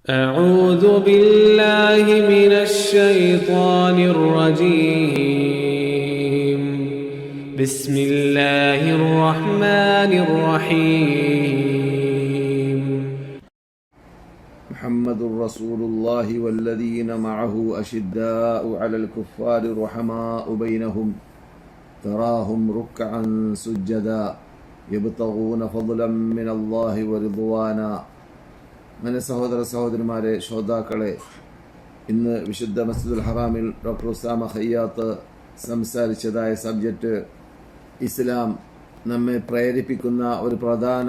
أعوذ بالله من الشيطان الرجيم بسم الله الرحمن الرحيم محمد رسول الله والذين معه أشداء على الكفار رحماء بينهم تراهم ركعا سجدا يبتغون فضلا من الله ورضوانا. അങ്ങനെ സഹോദരന്മാരെ, ശ്രോതാക്കളെ, ഇന്ന് വിശുദ്ധ മസ്ജിദുൽ ഹറാമിൽ ഡോക്ടർ ഉസാമ ഖയ്യാത്ത് സംസാരിച്ചതായ സബ്ജക്റ്റ് ഇസ്ലാം നമ്മെ പ്രേരിപ്പിക്കുന്ന ഒരു പ്രധാന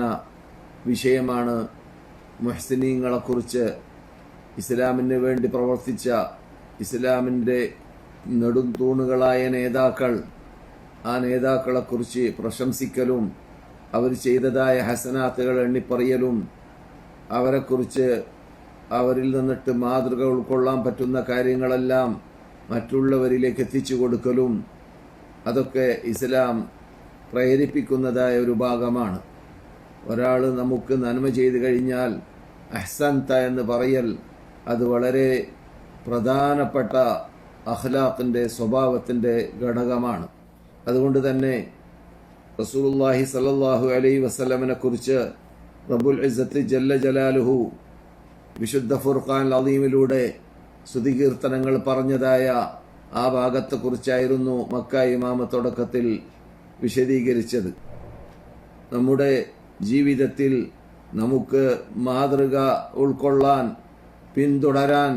വിഷയമാണ്. മുഹ്സിനീങ്ങളെക്കുറിച്ച്, ഇസ്ലാമിന് വേണ്ടി പ്രവർത്തിച്ച ഇസ്ലാമിൻ്റെ നെടുംതൂണുകളായ നേതാക്കൾ, ആ നേതാക്കളെക്കുറിച്ച് പ്രശംസിക്കലും അവർ ചെയ്തതായ ഹസനാത്തുകൾ എണ്ണിപ്പറയലും അവരെക്കുറിച്ച് അവരിൽ നിന്നിട്ട് മാതൃക ഉൾക്കൊള്ളാൻ പറ്റുന്ന കാര്യങ്ങളെല്ലാം മറ്റുള്ളവരിലേക്ക് എത്തിച്ചു കൊടുക്കലും അതൊക്കെ ഇസ്ലാം പ്രേരിപ്പിക്കുന്നതായ ഒരു ഭാഗമാണ്. ഒരാൾ നമുക്ക് നന്മ ചെയ്തു കഴിഞ്ഞാൽ അഹ്സൻത എന്ന് പറയൽ അത് വളരെ പ്രധാനപ്പെട്ട അഖ്ലാഖിൻ്റെ സ്വഭാവത്തിൻ്റെ ഘടകമാണ്. അതുകൊണ്ട് തന്നെ റസൂലുള്ളാഹി സ്വല്ലല്ലാഹു അലൈഹി വസല്ലമനെ കുറിച്ച് റബ്ബുൽ ഇസ്സത്ത് ജല്ല ജലാലുഹു വിശുദ്ധ ഫുർഖാൻ അദീമിലൂടെ സ്തുതികീർത്തനങ്ങൾ പറഞ്ഞതായ ആ ഭാഗത്തെക്കുറിച്ചായിരുന്നു മക്ക ഇമാമ തുടക്കത്തിൽ വിശദീകരിച്ചത്. നമ്മുടെ ജീവിതത്തിൽ നമുക്ക് മാതൃക ഉൾക്കൊള്ളാൻ, പിന്തുടരാൻ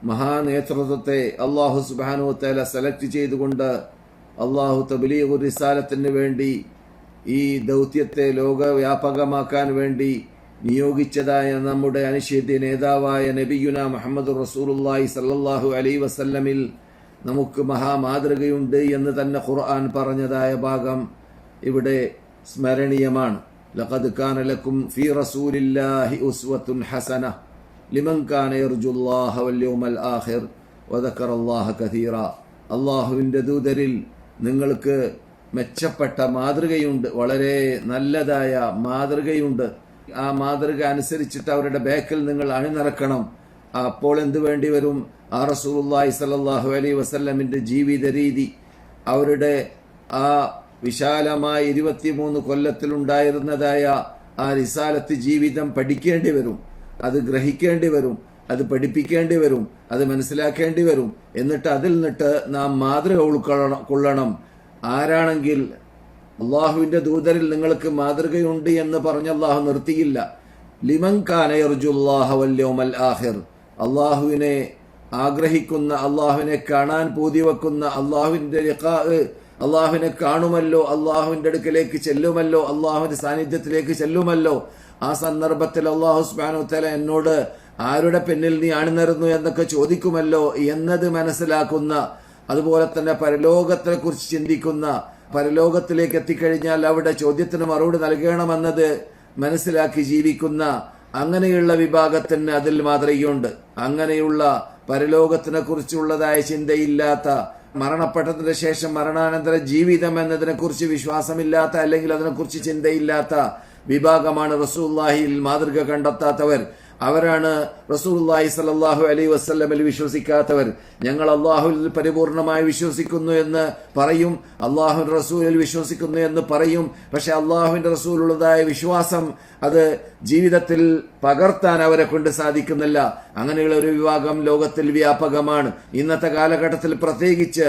മഹാനേതൃത്വത്തെ അല്ലാഹു സുബ്ഹാനഹു വ തആല സെലക്ട് ചെയ്തുകൊണ്ട് അല്ലാഹു തബ്ലീഗുർ റിസാലത്തിന് വേണ്ടി, ഈ ദൗത്യത്തെ ലോകവ്യാപകമാക്കാൻ വേണ്ടി നിയോഗിച്ചതായ നമ്മുടെ അനിഷേധ്യ നേതാവായ നബിയുന മുഹമ്മദ് റസൂലുള്ളാഹി സ്വല്ലല്ലാഹു അലൈഹി വസല്ലമിൽ നമുക്ക് മഹാമാതൃകയുണ്ട് എന്ന് തന്നെ ഖുർആൻ പറഞ്ഞതായ ഭാഗം ഇവിടെ സ്മരണീയമാണ്. ലഖദ് കാന ലക്കും ഫീ റസൂലില്ലാഹി ഉസ്വത്തുൻ ഹസന ലിമൻ കാന യർജുല്ലാഹ വൽ യൗമൽ ആഖിർ വദക്കറല്ലാഹ കസീറ. അല്ലാഹുവിൻ്റെ ദൂതരിൽ നിങ്ങൾക്ക് മെച്ചപ്പെട്ട മാതൃകയുണ്ട്, വളരെ നല്ലതായ മാതൃകയുണ്ട്. ആ മാതൃക അനുസരിച്ചിട്ട് അവരുടെ ബാക്കിൽ നിങ്ങൾ അണിനിറക്കണം. അപ്പോൾ എന്ത് വേണ്ടി വരും? ആ റസൂലുള്ളാഹി സ്വല്ലല്ലാഹു അലൈഹി വസല്ലമിന്റെ ജീവിത രീതി, അവരുടെ ആ വിശാലമായ 23 കൊല്ലത്തിലുണ്ടായിരുന്നതായ ആ റിസാലത്ത് ജീവിതം പഠിക്കേണ്ടി വരും, അത് ഗ്രഹിക്കേണ്ടി വരും, അത് പഠിപ്പിക്കേണ്ടി വരും, അത് മനസ്സിലാക്കേണ്ടി വരും. എന്നിട്ട് അതിൽ നിന്നിട്ട് നാം മാതൃക ഉൾക്കൊള്ളണം. ആരാണെങ്കിൽ അള്ളാഹുവിന്റെ ദൂതരിൽ നിങ്ങൾക്ക് മാതൃകയുണ്ട് എന്ന് പറഞ്ഞ് അള്ളാഹു നിർത്തിയില്ല. ലിമൻ കാന യർജുല്ലാഹ വൽ യൗമൽ ആഖിർ, അള്ളാഹുവിനെ ആഗ്രഹിക്കുന്ന, അള്ളാഹുവിനെ കാണാൻ പൂതി വെക്കുന്ന, അള്ളാഹുവിന്റെ ലിഖാ, അള്ളാഹുവിനെ കാണുമല്ലോ, അള്ളാഹുവിന്റെ അടുക്കലേക്ക് ചെല്ലുമല്ലോ, അള്ളാഹുവിന്റെ സാന്നിധ്യത്തിലേക്ക് ചെല്ലുമല്ലോ. ആ സന്ദർഭത്തിൽ അള്ളാഹു സുബ്ഹാനഹു വ തആല എന്നോട് ആരുടെ പിന്നിൽ നീ അണിനിരന്നു എന്നൊക്കെ ചോദിക്കുമല്ലോ എന്നത് മനസ്സിലാക്കുന്ന, അതുപോലെ തന്നെ പരലോകത്തെ കുറിച്ച് ചിന്തിക്കുന്ന, പരലോകത്തിലേക്ക് എത്തിക്കഴിഞ്ഞാൽ അവിടെ ചോദ്യത്തിന് മറുപടി നൽകണമെന്നത് മനസ്സിലാക്കി ജീവിക്കുന്ന അങ്ങനെയുള്ള വിഭാഗത്തിന് അതിൽ മാതൃകയുണ്ട്. അങ്ങനെയുള്ള പരലോകത്തിനെ കുറിച്ചുള്ളതായ ചിന്തയില്ലാത്ത, മരണപ്പെട്ടതിന് ശേഷം മരണാനന്തര ജീവിതം എന്നതിനെ കുറിച്ച് വിശ്വാസമില്ലാത്ത, അല്ലെങ്കിൽ അതിനെക്കുറിച്ച് ചിന്തയില്ലാത്ത വിഭാഗമാണ് റസൂലുള്ളാഹിയിൽ മാതൃക കണ്ടെത്താത്തവർ. അവരാണ് റസൂലുള്ളാഹി സ്വല്ലല്ലാഹു അലൈഹി വസല്ലമിൽ വിശ്വസിക്കാത്തവർ. ഞങ്ങൾ അള്ളാഹുവിൽ പരിപൂർണമായി വിശ്വസിക്കുന്നു എന്ന് പറയും, അള്ളാഹുവിന്റെ റസൂലിൽ വിശ്വസിക്കുന്നു എന്ന് പറയും. പക്ഷെ അള്ളാഹുവിന്റെ റസൂലുള്ളതായ വിശ്വാസം അത് ജീവിതത്തിൽ പകർത്താൻ അവരെ കൊണ്ട് സാധിക്കുന്നില്ല. അങ്ങനെയുള്ള ഒരു വിഭാഗം ലോകത്തിൽ വ്യാപകമാണ്. ഇന്നത്തെ കാലഘട്ടത്തിൽ പ്രത്യേകിച്ച്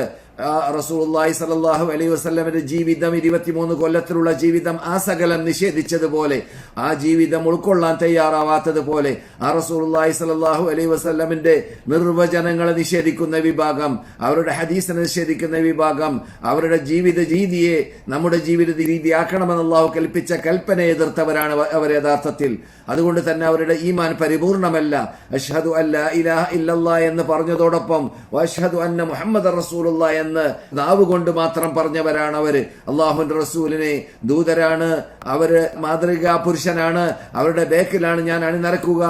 റസൂലുള്ളാഹി സ്വല്ലല്ലാഹു അലൈഹി വസല്ലമിന്റെ ജീവിതം, 23 കൊല്ലത്തിലുള്ള ജീവിതം, ആ സകലം നിഷേധിച്ചതുപോലെ, ആ ജീവിതം ഉൾക്കൊള്ളാൻ തയ്യാറാവാത്തതുപോലെ, ആ റസൂലുള്ളാഹി സ്വല്ലല്ലാഹു അലൈഹി വസല്ലമിന്റെ നിർവചനങ്ങളെ നിഷേധിക്കുന്ന വിഭാഗം, അവരുടെ ഹദീസിനെ നിഷേധിക്കുന്ന വിഭാഗം, അവരുടെ ജീവിത രീതിയെ നമ്മുടെ ജീവിത രീതിയാക്കണമെന്ന് അല്ലാഹു കൽപ്പിച്ച കൽപ്പനയെ എതിർത്തവരാണ് അവർ യഥാർത്ഥത്തിൽ. അതുകൊണ്ട് തന്നെ അവരുടെ ഈമാൻ പരിപൂർണമല്ല. അഷ്ഹദു അല്ലാ ഇലാഹ ഇല്ലല്ലാഹ് എന്ന് പറഞ്ഞതോടൊപ്പം വഅഷ്ഹദു അന്ന മുഹമ്മദർ റസൂലുള്ളാഹ് എന്ന് നാവ് കൊണ്ട് മാത്രം പറഞ്ഞവരാണ് അവര്. അള്ളാഹുവിന്റെ റസൂലിനെ ദൂതരാണ്, അവര് മാതൃകാ പുരുഷനാണ്, അവരുടെ ബേക്കിലാണ് ഞാൻ അണിനിരക്കുക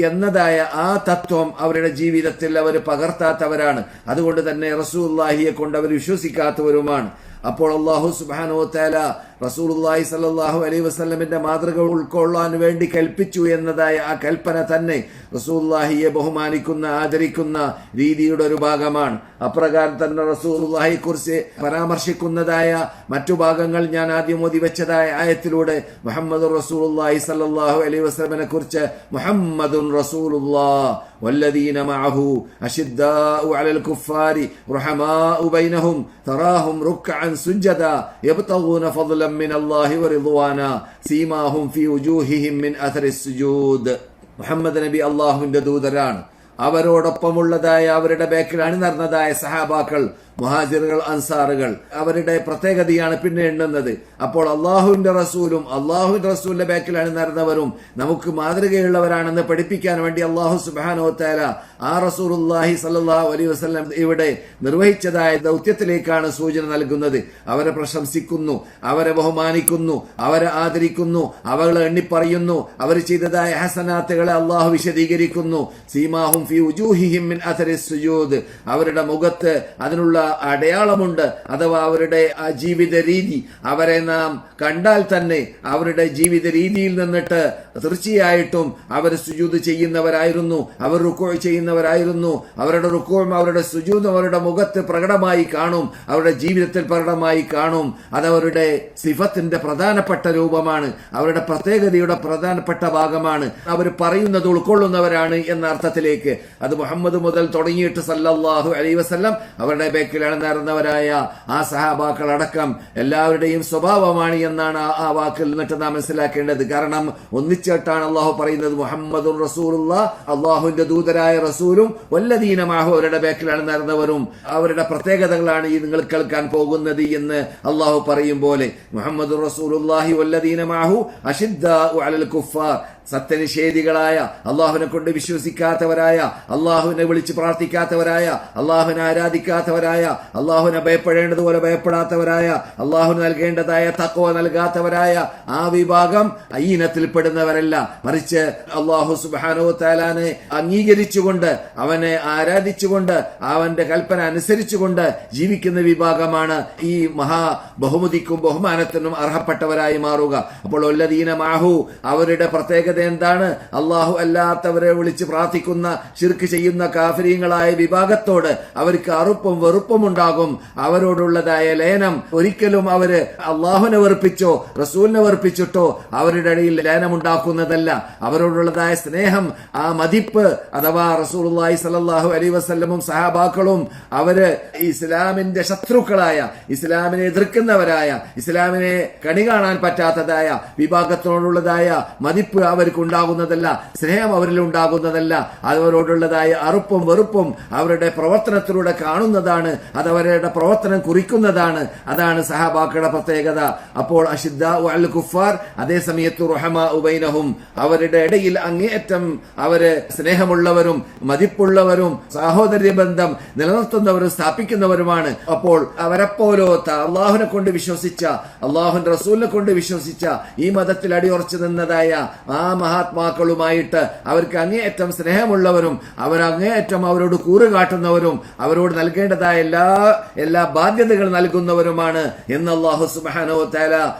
എന്നതായ ആ തത്വം അവരുടെ ജീവിതത്തിൽ അവർ പകർത്താത്തവരാണ്. അതുകൊണ്ട് തന്നെ റസൂലുള്ളാഹിയെ കൊണ്ട് അവർ വിശ്വസിക്കാത്തവരുമാണ്. അപ്പോൾ അല്ലാഹു സുബ്ഹാനഹു വ തആല റസൂലുള്ളാഹി സ്വല്ലല്ലാഹു അലൈഹി വസല്ലമിന്റെ മാതൃക ഉൾക്കൊള്ളാൻ വേണ്ടി കൽപ്പിച്ചു എന്നതായ ആ കൽപ്പന തന്നെ റസൂലുള്ളാഹിയെ ബഹുമാനിക്കുന്ന ആദരിക്കുന്ന രീതിയുടെ ഒരു ഭാഗമാണ്. അപ്രകാരം തന്നെ റസൂലുള്ളാഹിയെ കുറിച്ച് പരാമർശിക്കുന്നതായ മറ്റു ഭാഗങ്ങൾ ഞാൻ ആദ്യം ഓതി വെച്ചതായ ആയത്തിലൂടെ മുഹമ്മദുർ റസൂലുള്ളാഹി സ്വല്ലല്ലാഹു അലൈഹി വസല്ലമിനെ കുറിച്ച് മുഹമ്മദുൻ റസൂലുള്ളാഹ് വല്ലദീന മഅഹു അശിദ്ദാഉ അലൽ കുഫാരി റഹമാഉ ബൈനഹും തറാഹും റുക്അൻ സുജ്ജദാ യബ്തഗൂന ഫദ്ലൻ മിനല്ലാഹി വറിദ്വാനാ സീമാഹും ഫീ വുജൂഹിഹിം മിൻ അഥറിസ് സുജൂദ്. മുഹമ്മദ് നബി അല്ലാഹുവിന്റെ ദൂതരാണ്. അവരോടൊപ്പമുള്ളതായ അവരുടെ ബേക്കിൽ അണിനിരന്നതായ സഹാബാക്കൾ, മുഹാജിറുകൾ, അൻസാറുകൾ, അവരുടെ പ്രത്യേകതയാണ് പിന്നെ എണ്ണുന്നത്. അപ്പോൾ അള്ളാഹുവിന്റെ റസൂലും അള്ളാഹുവിന്റെ റസൂലിന്റെ ബേക്കിൽ അണിനിരന്നവരും നമുക്ക് മാതൃകയുള്ളവരാണെന്ന് പഠിപ്പിക്കാൻ വേണ്ടി അള്ളാഹു സുബ്ഹാനഹു വ തആല ആ റസൂലുള്ളാഹി സ്വല്ലല്ലാഹു അലൈഹി വസല്ലം ഇവിടെ നിർവഹിച്ചതായ ദൗത്യത്തിലേക്കാണ് സൂചന നൽകുന്നത്. അവരെ പ്രശംസിക്കുന്നു, അവരെ ബഹുമാനിക്കുന്നു, അവരെ ആദരിക്കുന്നു, അവകളെ എണ്ണിപ്പറയുന്നു. അവർ ചെയ്തതായ ഹസനാത്തുകളെ അള്ളാഹു വിശദീകരിക്കുന്നു. സീമാഹും ഫീ വുജൂഹിഹിം മിൻ അഥറിസ് സുജൂദ്, അവരുടെ മുഖത്ത് അതിനുള്ള അടയാളമുണ്ട്, അഥവാ അവരുടെ ആ ജീവിത രീതി. അവരെ നാം കണ്ടാൽ തന്നെ അവരുടെ ജീവിത രീതിയിൽ നിന്നിട്ട് തീർച്ചയായിട്ടും അവർ സുജൂദ് ചെയ്യുന്നവരായിരുന്നു, അവർ റുക്കൂ ചെയ്യുന്നവരായിരുന്നു. അവരുടെ റുക്കൂവും അവരുടെ സുജൂദും അവരുടെ മുഖത്ത് പ്രകടമായി കാണും, അവരുടെ ജീവിതത്തിൽ പ്രകടമായി കാണും. അതവരുടെ സിഫത്തിന്റെ പ്രധാനപ്പെട്ട രൂപമാണ്, അവരുടെ പ്രത്യേകതയുടെ പ്രധാനപ്പെട്ട ഭാഗമാണ്. അവർ പറയുന്നത് ഉൾക്കൊള്ളുന്നവരാണ് എന്ന അർത്ഥത്തിലേക്ക് അത് മുഹമ്മദ് മുതൽ തുടങ്ങിയിട്ട് സല്ലല്ലാഹു അലൈഹി വസല്ലം അവരുടെ ബേക്കിലാണ് നടന്നവരായ ആ സഹാബാക്കൾ അടക്കം എല്ലാവരുടെയും സ്വഭാവമാണ് എന്നാണ് ആ വാക്കിൽ നിന്നിട്ട് നാം മനസ്സിലാക്കേണ്ടത്. കാരണം ഒന്നിച്ചിട്ടാണ് അള്ളാഹു പറയുന്നത് മുഹമ്മദുർ റസൂലുള്ളാഹ്, അള്ളാഹുവിന്റെ ദൂതരായ റസൂലും വല്ലദീന മഅഹു, അവരുടെ ബേക്കിലാണ് നടന്നവരും. അവരുടെ പ്രത്യേകതകളാണ് ഈ നിങ്ങൾ കേൾക്കാൻ പോകുന്നത് എന്ന് അള്ളാഹു പറയും പോലെ മുഹമ്മദുർ റസൂലുള്ളാഹി വല്ലദീന മഅഹു അശിദ്ദാഉ അലൽ കുഫാർ, സത്യനിഷേധികളായ, അള്ളാഹുവിനെ കൊണ്ട് വിശ്വസിക്കാത്തവരായ, അള്ളാഹുവിനെ വിളിച്ച് പ്രാർത്ഥിക്കാത്തവരായ, അള്ളാഹുവിനെ ആരാധിക്കാത്തവരായ, അള്ളാഹുവിനെ ഭയപ്പെടേണ്ടതുപോലെ ഭയപ്പെടാത്തവരായ, അള്ളാഹുവിന് നൽകേണ്ടതായ തഖ്വ നൽകാത്തവരായ ആ വിഭാഗം ഈ ഇനത്തിൽപ്പെടുന്നവരല്ല. മറിച്ച് അള്ളാഹു സുബ്ഹാനഹു വ തആലയെ അംഗീകരിച്ചുകൊണ്ട് അവനെ ആരാധിച്ചുകൊണ്ട് അവന്റെ കൽപ്പന അനുസരിച്ചുകൊണ്ട് ജീവിക്കുന്ന വിഭാഗമാണ് ഈ മഹാ ബഹുമതിക്കും ബഹുമാനത്തിനും അർഹപ്പെട്ടവരായി മാറുക. അപ്പോൾ വല്ലദീന മഅഹു, അവരുടെ പ്രത്യേകത എന്താണ്? അള്ളാഹു അല്ലാത്തവരെ വിളിച്ച് പ്രാർത്ഥിക്കുന്ന ശിർക്ക് ചെയ്യുന്ന കാഫിരീങ്ങളായ വിഭാഗത്തോട് അവർക്ക് അറുപ്പും വെറുപ്പും ഉണ്ടാകും. അവരോടുള്ളതായ ലയനം ഒരിക്കലും അവര് അള്ളാഹുവിനെ വെറുപ്പിച്ചോ റസൂലിനെ വെറുപ്പിച്ചിട്ടോ അവരുടെ ഇടയിൽ ലയനം ഉണ്ടാക്കുന്നതല്ല. അവരോടുള്ളതായ സ്നേഹം, ആ മതിപ്പ്, അഥവാ റസൂലുള്ളാഹി സ്വല്ലല്ലാഹു അലൈഹി വസല്ലമും സഹാബാക്കളും അവര് ഇസ്ലാമിന്റെ ശത്രുക്കളായ, ഇസ്ലാമിനെ എതിർക്കുന്നവരായ, ഇസ്ലാമിനെ കണി കാണാൻ പറ്റാത്തതായ വിഭാഗത്തിനോടുള്ളതായ മതിപ്പ് അവർക്ക് ഉണ്ടാകുന്നതല്ല, സ്നേഹം അവരിൽ ഉണ്ടാകുന്നതല്ല. അവരോടുള്ളതായ അറുപ്പും വെറുപ്പും അവരുടെ പ്രവർത്തനത്തിലൂടെ കാണുന്നതാണ്, അതവരുടെ പ്രവർത്തനം കുറിക്കുന്നതാണ്. അതാണ് സഹാബാക്കളുടെ പ്രത്യേകത. അപ്പോൾ അശിദ്ദാഉ അലൽ കുഫാർ, അതേ സമയത്ത് റഹമാഉ ബൈനഹും, അവരുടെ ഇടയിൽ അങ്ങേയറ്റം അവര് സ്നേഹമുള്ളവരും മതിപ്പുള്ളവരും സാഹോദര്യ ബന്ധം നിലനിർത്തുന്നവരും സ്ഥാപിക്കുന്നവരുമാണ്. അപ്പോൾ അവരെപ്പോലോത്ത അള്ളാഹുവിനെ കൊണ്ട് വിശ്വസിച്ച, അള്ളാഹുവിന്റെ റസൂലിനെ കൊണ്ട് വിശ്വസിച്ച, ഈ മതത്തിൽ അടിയുറച്ചു നിന്നതായ ആ മഹാത്മാക്കളുമായിട്ട് അവർക്ക് അങ്ങേയറ്റം സ്നേഹമുള്ളവരും അവരങ്ങേയറ്റം അവരോട് കൂറുകാട്ടുന്നവരും അവരോട് നൽകേണ്ടതായ എല്ലാ ബാധ്യതകൾ നൽകുന്നവരുമാണ് എന്ന് അല്ലാഹു സുബ്ഹാനഹു വ തആല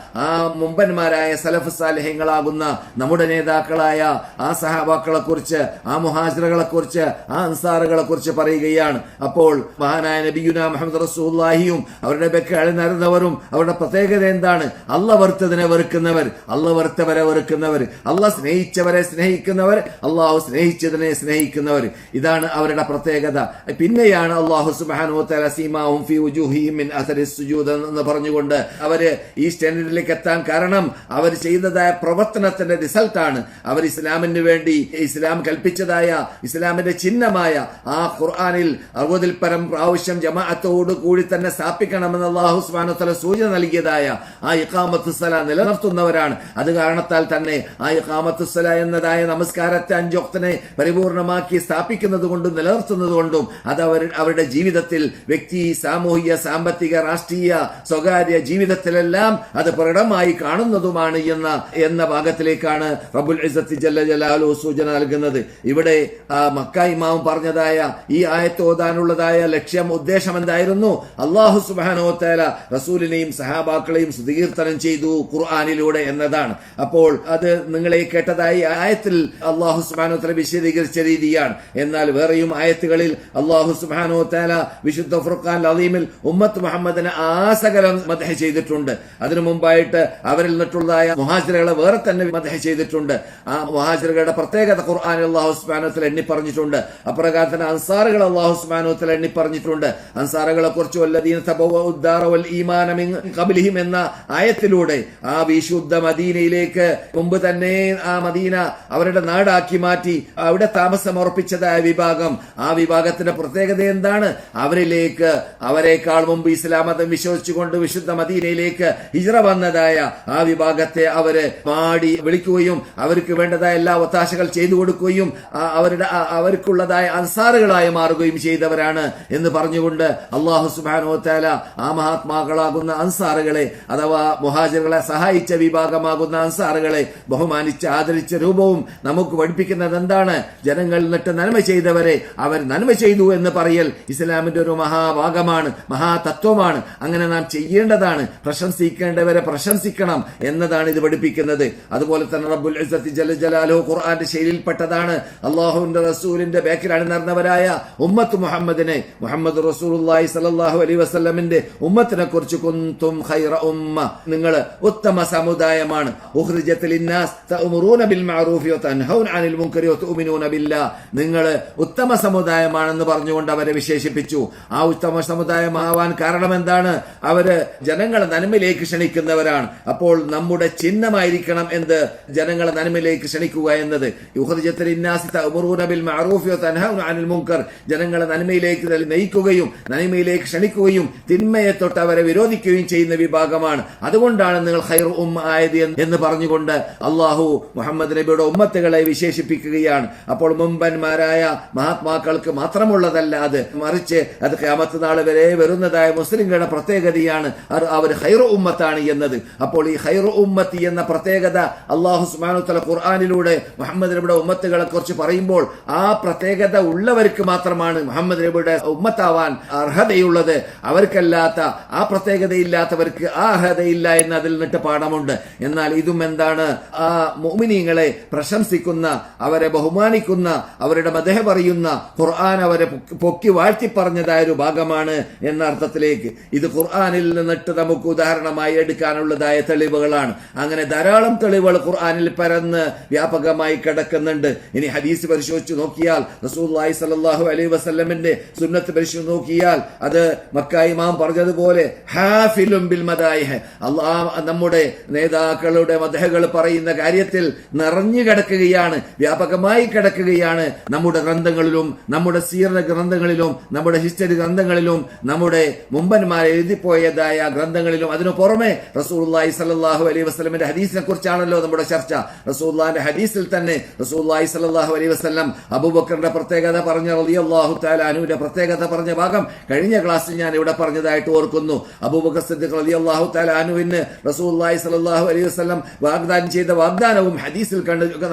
ആ മുമ്പന്മാരായ സലഫ് സാലിഹ്യങ്ങളാകുന്ന നമ്മുടെ നേതാക്കളായ ആ സഹാബാക്കളെ കുറിച്ച്, ആ മുഹാജിറുകളെ കുറിച്ച്, ആ അൻസാറുകളെ കുറിച്ച് പറയുകയാണ്. അപ്പോൾ മഹാനായ നബിയുനാ മുഹമ്മദ് റസൂലുള്ളാഹിയും അവരുടെ ബേക്കിൽ നടന്നവരും അവരുടെ പ്രത്യേകത എന്താണ്? അല്ലാഹ് വെറുത്തതിനെ വെറുക്കുന്നവർ, അല്ലാഹ് വെറുത്തവരെ വെറുക്കുന്നവർ, അല്ലാഹ് സ്നേഹിച്ചവരെ സ്നേഹിക്കുന്നവർ, അല്ലാഹു സ്നേഹിച്ചതിനെ സ്നേഹിക്കുന്നവർ. ഇതാണ് അവരുടെ പ്രത്യേകത. പിന്നെയാണ് അല്ലാഹു സുബ്ഹാനഹു വ തആല സീമാഹും ഫീ വുജൂഹിഹിം മിൻ അഥറിസ് സുജൂദ് എന്ന് പറഞ്ഞുകൊണ്ട് അവര് ഈ സ്റ്റാൻഡേർഡിലേക്ക് എത്താൻ കാരണം അവർ ചെയ്തതായ പ്രവർത്തനത്തിന്റെ റിസൾട്ടാണ്. അവർ ഇസ്ലാമിന് വേണ്ടി ഇസ്ലാം കൽപ്പിച്ചതായ ഇസ്ലാമിന്റെ ചിഹ്നമായ ആ ഖുർആനിൽ 60-ൽ പരം പ്രാവശ്യം ജമാഅത്തോട് കൂടി തന്നെ സ്ഥാപിക്കണമെന്ന് അല്ലാഹു സുബ്ഹാനഹു വ തആല സൂചന നൽകിയതായ ആ ഇഖാമത്തുസ് സലാ നിലനിർത്തുന്നവരാണ്. അത് കാരണത്താൽ തന്നെ ആ ഇഖാമത്തുസ് ഇഖാമത്തുസ്സല എന്നതായ നമസ്കാരത്തെ 5 വഖ്തിനെ പരിപൂർണമാക്കി സ്ഥാപിക്കുന്നത് കൊണ്ടും നിലനിർത്തുന്നത് കൊണ്ടും അത് അവരുടെ ജീവിതത്തിൽ വ്യക്തി, സാമൂഹിക, സാമ്പത്തിക, രാഷ്ട്രീയ, സ്വകാര്യ ജീവിതത്തിലെല്ലാം അത് പ്രകടമായി കാണുന്നതുമാണ് എന്ന ഭാഗത്തിലേക്കാണ് റബ്ബുൽ ഇസ്സത്തി ജല്ല ജലാലുഹു സൂചന നൽകുന്നത്. ഇവിടെ മക്ക ഇമാം പറഞ്ഞതായ ഈ ആയത്ത് ഓതാനുള്ളതായ ലക്ഷ്യം, ഉദ്ദേശം എന്തായിരുന്നു? അല്ലാഹു സുബ്ഹാനഹു വ തആല റസൂലിനെയും സഹാബാക്കളെയും സ്തുതികീർത്തനം ചെയ്തു ഖുർആനിലൂടെ എന്നതാണ്. അപ്പോൾ അത് നിങ്ങളെ കേട്ടതായി ആയത്തിൽ അല്ലാഹു സുബ്ഹാനഹു വ തആല വിശദീകരിച്ച രീതിയാണ്. എന്നാൽ വേറെയും ആയത്തുകളിൽ അല്ലാഹു സുബ്ഹാനഹു വ തആല വിശുദ്ധ ഫുർഖാൻ അലീമിൽ ഉമ്മത്ത് മുഹമ്മദിനെ ആസകലം മദ്ഹ് ചെയ്തിട്ടുണ്ട്. അതിനു മുമ്പായിട്ട് അവരിൽ നിന്നുള്ളതായ മുഹാജിറുകളെ വേറെ തന്നെ മദ്ഹ് ചെയ്തിട്ടുണ്ട്. ആ മുഹാജിറുകളുടെ പ്രത്യേകത ഖുർആനിൽ അല്ലാഹു സുബ്ഹാനഹു വ തആല എണ്ണി പറഞ്ഞിട്ടുണ്ട്. അപ്രകാരം തന്നെ അൻസാറുകൾ അല്ലാഹു സുബ്ഹാനഹു വ തആല എണ്ണി പറഞ്ഞിട്ടുണ്ട്. അൻസാറുകളെ കുറിച്ച് വല്ലദീന തബവ്വഉദ്ദാറ വൽ ഈമാന മിൻ ഖബ്ലിഹിം എന്ന ആയത്തിലൂടെ ആ വിശുദ്ധ മദീനയിലേക്ക് മുമ്പ് തന്നെ ആ മദീന അവരുടെ നാടാക്കി മാറ്റി അവിടെ താമസം ഉറപ്പിച്ചതായ വിഭാഗം, ആ വിഭാഗത്തിന്റെ പ്രത്യേകത എന്താണ്? അവരിലേക്ക് അവരെക്കാൾ മുമ്പ് ഇസ്ലാം മതം വിശ്വസിച്ചുകൊണ്ട് വിശുദ്ധ മദീനയിലേക്ക് ഹിജ്റ വന്നതായ ആ വിഭാഗത്തെ അവര് മാടി വിളിക്കുകയും അവർക്ക് വേണ്ടതായ എല്ലാ ഒത്താശകൾ ചെയ്തു കൊടുക്കുകയും അവർക്കുള്ളതായ അൻസാറുകളായി മാറുകയും ചെയ്തവരാണ് എന്ന് പറഞ്ഞുകൊണ്ട് അല്ലാഹു സുബ്ഹാനഹു വ തആല ആ മഹാത്മാക്കളാകുന്ന അൻസാറുകളെ അഥവാ മുഹാജിറുകളെ സഹായിച്ച വിഭാഗമാകുന്ന അൻസാറുകളെ ബഹുമാനിച്ച് ആദരിച്ച രൂപവും നമുക്ക് പഠിപ്പിക്കുന്നത് എന്താണ്? ജനങ്ങളിൽ നിന്നിട്ട് നന്മ ചെയ്തവരെ അവർ നന്മ ചെയ്തു എന്ന് പറയൽ ഇസ്ലാമിന്റെ ഒരു മഹാഭാഗമാണ്, മഹാതത്വമാണ്. അങ്ങനെ നാം ചെയ്യേണ്ടതാണ്. പ്രശംസിക്കേണ്ടവരെ പ്രശംസിക്കണം എന്നതാണ് ഇത് പഠിപ്പിക്കുന്നത്. അതുപോലെ തന്നെ റബ്ബുൽ ഇസ്സത്തി ജല്ല ജലാലുഹു ഖുർആന്റെ ശൈലിയിൽപ്പെട്ടതാണ് അല്ലാഹുവിന്റെ റസൂലിന്റെ ബേക്കിൽ അണിനിരന്നവരായ ഉമ്മത്ത് മുഹമ്മദിനെ, മുഹമ്മദ് റസൂലുള്ളാഹി സ്വല്ലല്ലാഹു അലൈഹി വസല്ലമിന്റെ ഉമ്മത്തിനെ കുറിച്ച് കുന്തും ഖൈറ ഉമ്മ, നിങ്ങൾ ഉത്തമ സമുദായമാണ്. ഉഖ്രിജത് ലിന്നാസ് തഅമുറൂന ബിൽ മഅറൂഫി വതൻഹൗന അനിൽ മുൻകരി വതുഅ്മിനൂന ബില്ലാഹ്, നിങ്ങൾ ഉത്തമ സമുദായമാണെന്ന് പറഞ്ഞുകൊണ്ട് അവരെ വിശേഷിപ്പിച്ചു. ആ ഉത്തമ സമുദായമാവാൻ കാരണം എന്താണ്? അവര് ജനങ്ങളെ നന്മയിലേക്ക് ക്ഷണിക്കുന്നവരാണ്. അപ്പോൾ നമ്മുടെ ചിഹ്നമായിരിക്കണം എന്ത്? ജനങ്ങളെ നന്മയിലേക്ക് ക്ഷണിക്കുക എന്നത്. ഉഖ്രിജത് ലിന്നാസ് തഅമുറൂന ബിൽ മഅറൂഫി വതൻഹൗന അനിൽ മുൻകർ, ജനങ്ങളെ നന്മയിലേക്ക് നയിക്കുകയും നന്മയിലേക്ക് ക്ഷണിക്കുകയും തിന്മയെ തൊട്ട് അവരെ വിരോധിക്കുകയും ചെയ്യുന്ന വിഭാഗമാണ്. അതുകൊണ്ടാണ് നിങ്ങൾ ഖൈർ ഉമ്മ ആയത് എന്ന് പറഞ്ഞുകൊണ്ട് അല്ലാഹു മുഹമ്മദ് നബിയുടെ ഉമ്മത്തുകളെ വിശേഷിപ്പിക്കുകയാണ്. അപ്പോൾ മുമ്പന്മാരായ മഹാത്മാക്കൾക്ക് മാത്രമുള്ളതല്ല അത്, മറിച്ച് അത് ഖിയാമത്ത് നാൾ വരെ വരുന്നതായ മുസ്ലിങ്ങളുടെ പ്രത്യേകതയാണ്. അവർ ഖൈർ ഉമ്മത്താണ് എന്നത്. അപ്പോൾ ഈ ഖൈർ ഉമ്മത്തി എന്ന പ്രത്യേകത അല്ലാഹു സുബ്ഹാനഹു വ തആല ഖുർആനിലൂടെ മുഹമ്മദ് നബിയുടെ ഉമ്മത്തുകളെ കുറിച്ച് പറയുമ്പോൾ ആ പ്രത്യേകത ഉള്ളവർക്ക് മാത്രമാണ് മുഹമ്മദ് നബിയുടെ ഉമ്മത്താവാൻ അർഹതയുള്ളത്. അവർക്കല്ലാത്ത, ആ പ്രത്യേകതയില്ലാത്തവർക്ക് ആ അർഹതയില്ല എന്ന് അതിൽ നിന്നിട്ട് പാഠമുണ്ട്. എന്നാൽ ഇതും എന്താണ്? ആ മുഅ്മിനീങ്ങളെ പ്രശംസിക്കുന്ന, അവരെ ബഹുമാനിക്കുന്ന, അവരുടെ മദ്ഹ് പറയുന്ന, ഖുർആൻ അവരെ പൊക്കി വാഴ്ത്തി പറഞ്ഞതായ ഒരു ഭാഗമാണ് എന്ന അർത്ഥത്തിലേക്ക്. ഇത് ഖുർആനിൽ നിന്നിട്ട് നമുക്ക് ഉദാഹരണമായി എടുക്കാനുള്ളതായ തെളിവുകളാണ്. അങ്ങനെ ധാരാളം തെളിവുകൾ ഖുർആനിൽ പരന്ന് വ്യാപകമായി കിടക്കുന്നുണ്ട്. ഇനി ഹദീസ് പരിശോധിച്ച് നോക്കിയാൽ, റസൂലുള്ളാഹി സ്വല്ലല്ലാഹു അലൈഹി വസല്ലമിന്റെ സുന്നത്ത് പരിശോധിച്ച് നോക്കിയാൽ അത് മക്ക ഇമാം പറഞ്ഞതുപോലെ ഹാഫിലും ബിൽ മദായിഹ്, അല്ലാഹ് നമ്മുടെ നേതാക്കളുടെ മദ്ഹുകൾ പറയുന്ന കാര്യത്തിൽ നിറഞ്ഞു കിടക്കുകയാണ്, വ്യാപകമായി കിടക്കുകയാണ്. നമ്മുടെ ഗ്രന്ഥങ്ങളിലും, നമ്മുടെ സീറ ഗ്രന്ഥങ്ങളിലും, നമ്മുടെ ഹിസ്റ്ററി ഗ്രന്ഥങ്ങളിലും, നമ്മുടെ മുമ്പന്മാരെ എഴുതിപ്പോയതായ ഗ്രന്ഥങ്ങളിലും. അതിനു പുറമെ റസൂലുള്ളാഹി സ്വല്ലല്ലാഹു അലൈഹി വസല്ലമിന്റെ ഹദീസിനെ കുറിച്ചാണല്ലോ നമ്മുടെ ചർച്ച. റസൂലുള്ളാഹിന്റെ ഹദീസിൽ തന്നെ റസൂലുള്ളാഹി സ്വല്ലല്ലാഹു അലൈഹി വസല്ലം അബൂബക്കറിന്റെ പ്രത്യേകത പറഞ്ഞ റളിയല്ലാഹു തആല അൻഹുവിന്റെ പ്രത്യേകത പറഞ്ഞ ഭാഗം കഴിഞ്ഞ ക്ലാസ്സിൽ ഞാൻ ഇവിടെ പറഞ്ഞതായിട്ട് ഓർക്കുന്നു. അബൂബക്കർ സിദ്ദീഖ് റളിയല്ലാഹു തആല അൻഹുവിന് റസൂലുള്ളാഹി സ്വല്ലല്ലാഹു അലൈഹി വസല്ലം വാഗ്ദാനം ചെയ്ത വാഗ്ദാനവും ഹദീസിൽ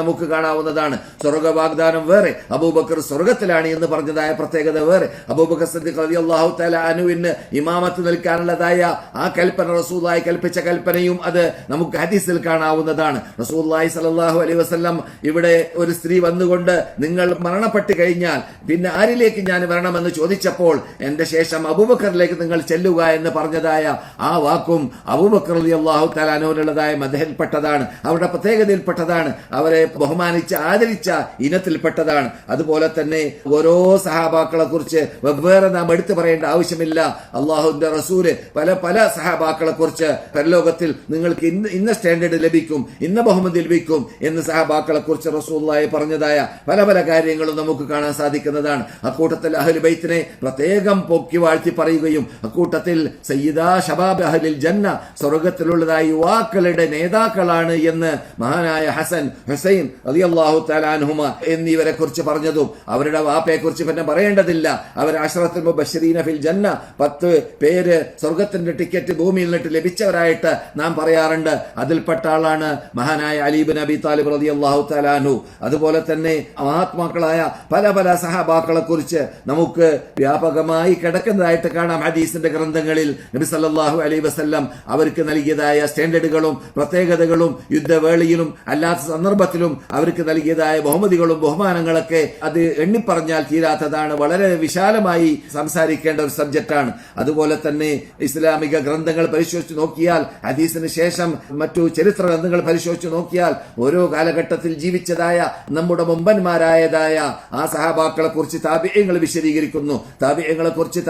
നമുക്ക് കാണാവുന്നതാണ്. സ്വർഗ്ഗ വാഗ്ദാനം വേറെ, അബൂബക്കർ സ്വർഗ്ഗത്തിലാണ് എന്ന് പറഞ്ഞതായ പ്രത്യേകത വേറെ. അബൂബക്കർ സിദ്ദീഖ് റളിയല്ലാഹു തആല അൻഹുവിന് ഇമാമത്ത് നിൽക്കാനുള്ളതായ ആ കൽപ്പന, റസൂലുള്ളാഹി കൽപ്പിച്ച കൽപ്പനയും അത് നമുക്ക് ഹദീസിൽ കാണാവുന്നതാണ്. റസൂലുള്ളാഹി സ്വല്ലല്ലാഹു അലൈഹി വസല്ലം ഇവിടെ ഒരു സ്ത്രീ വന്നുകൊണ്ട് നിങ്ങൾ മരണപ്പെട്ട് കഴിഞ്ഞാൽ പിന്നെ ആരിലേക്ക് ഞാൻ വരണമെന്ന് ചോദിച്ചപ്പോൾ എന്റെ ശേഷം അബൂബക്കറിലേക്ക് നിങ്ങൾ ചെല്ലുക എന്ന് പറഞ്ഞതായ ആ വാക്കും അബൂബക്കർ റളിയല്ലാഹു തആല അൻഹുവിനുള്ളതായ മദ്ഹിൽപ്പെട്ടതാണ്, അവരുടെ പ്രത്യേകതയിൽപ്പെട്ടതാണ്, അവരെ ബഹുമാനിച്ച് ആദരിച്ച ഇനത്തിൽപ്പെട്ടതാണ്. അതുപോലെ തന്നെ ഓരോ സഹാബാക്കളെ കുറിച്ച് വെവ്വേറെ നാം എടുത്തു പറയേണ്ട ആവശ്യമില്ല. അള്ളാഹുവിന്റെ റസൂല് പല സഹാബാക്കളെ കുറിച്ച് പരലോകത്തിൽ നിങ്ങൾക്ക് ഇന്ന സ്റ്റാൻഡേർഡ് ലഭിക്കും, ഇന്ന ബഹുമതി ലഭിക്കും എന്ന് സഹാബാക്കളെ കുറിച്ച് റസൂലുള്ളാഹി പറഞ്ഞതായ പല കാര്യങ്ങളും നമുക്ക് കാണാൻ സാധിക്കുന്നതാണ്. അക്കൂട്ടത്തിൽ അഹ്ലുൽ ബൈത്തിനെ പ്രത്യേകം പൊക്കി വാഴ്ത്തി പറയുകയും അക്കൂട്ടത്തിൽ സയ്യിദാ ശബാബ് അഹ്ലിൽ ജന്ന, സ്വർഗത്തിലുള്ളതായ യുവാക്കളുടെ നേതാക്കളാണ് എന്ന് മഹാനായ ഹസൻ, ഹുസൈൻ റളിയല്ലാഹു തആല അൻഹുമ എന്നിവരെ കുറിച്ച് പറഞ്ഞതും അവരുടെ വാപ്പയെ കുറിച്ച് പിന്നെ പറയേണ്ടതില്ല. അവർ അശ്റത്തുൽ മുബശ്ശിരീന ഫിൽ ജന്ന, 10 പേര് സ്വർഗത്തിന്റെ ടിക്കറ്റ് ഭൂമിയിൽ നിന്നിട്ട് ലഭിച്ചവരായിട്ട് നാം പറയാറുണ്ട്. അതിൽപ്പെട്ട ആളാണ് മഹാനായ അലി ഇബ്നു അബി താലിബ് റളിയല്ലാഹു തആല അൻഹു. അതുപോലെ തന്നെ മഹാത്മാക്കളായ പല പല സഹാബാക്കളെ കുറിച്ച് നമുക്ക് വ്യാപകമായി കിടക്കുന്നതായിട്ട് കാണാം ഹദീസിന്റെ ഗ്രന്ഥങ്ങളിൽ. നബി സല്ലല്ലാഹു അലൈഹി വസല്ലം അവർക്ക് നൽകിയതായ സ്റ്റാൻഡേർഡുകളും പ്രത്യേകതകളും യുദ്ധവേളയിലും അല്ലാത്ത സന്ദർഭത്തിലും അവർക്ക് നൽകിയതായ ബഹുമതികളും ബഹുമാനങ്ങളൊക്കെ അത് എണ്ണിപ്പറഞ്ഞാൽ തീരാത്തതാണ്. വളരെ വിശാലമായി സംസാരിക്കേണ്ട ഒരു സബ്ജക്റ്റാണ്. അതുപോലെ തന്നെ ഇസ്ലാമിക ഗ്രന്ഥങ്ങൾ പരിശോധിച്ച് നോക്കിയാൽ, ഹദീസിന് ശേഷം മറ്റു ചരിത്ര ഗ്രന്ഥങ്ങൾ പരിശോധിച്ച് നോക്കിയാൽ, ഓരോ കാലഘട്ടത്തിൽ ജീവിച്ചതായ നമ്മുടെ മുമ്പന്മാരായതായ ആ സഹാബാക്കളെ കുറിച്ച് താബിഈങ്ങൾ വിശദീകരിക്കുന്നു, താബിഈങ്ങളെ കുറിച്ച്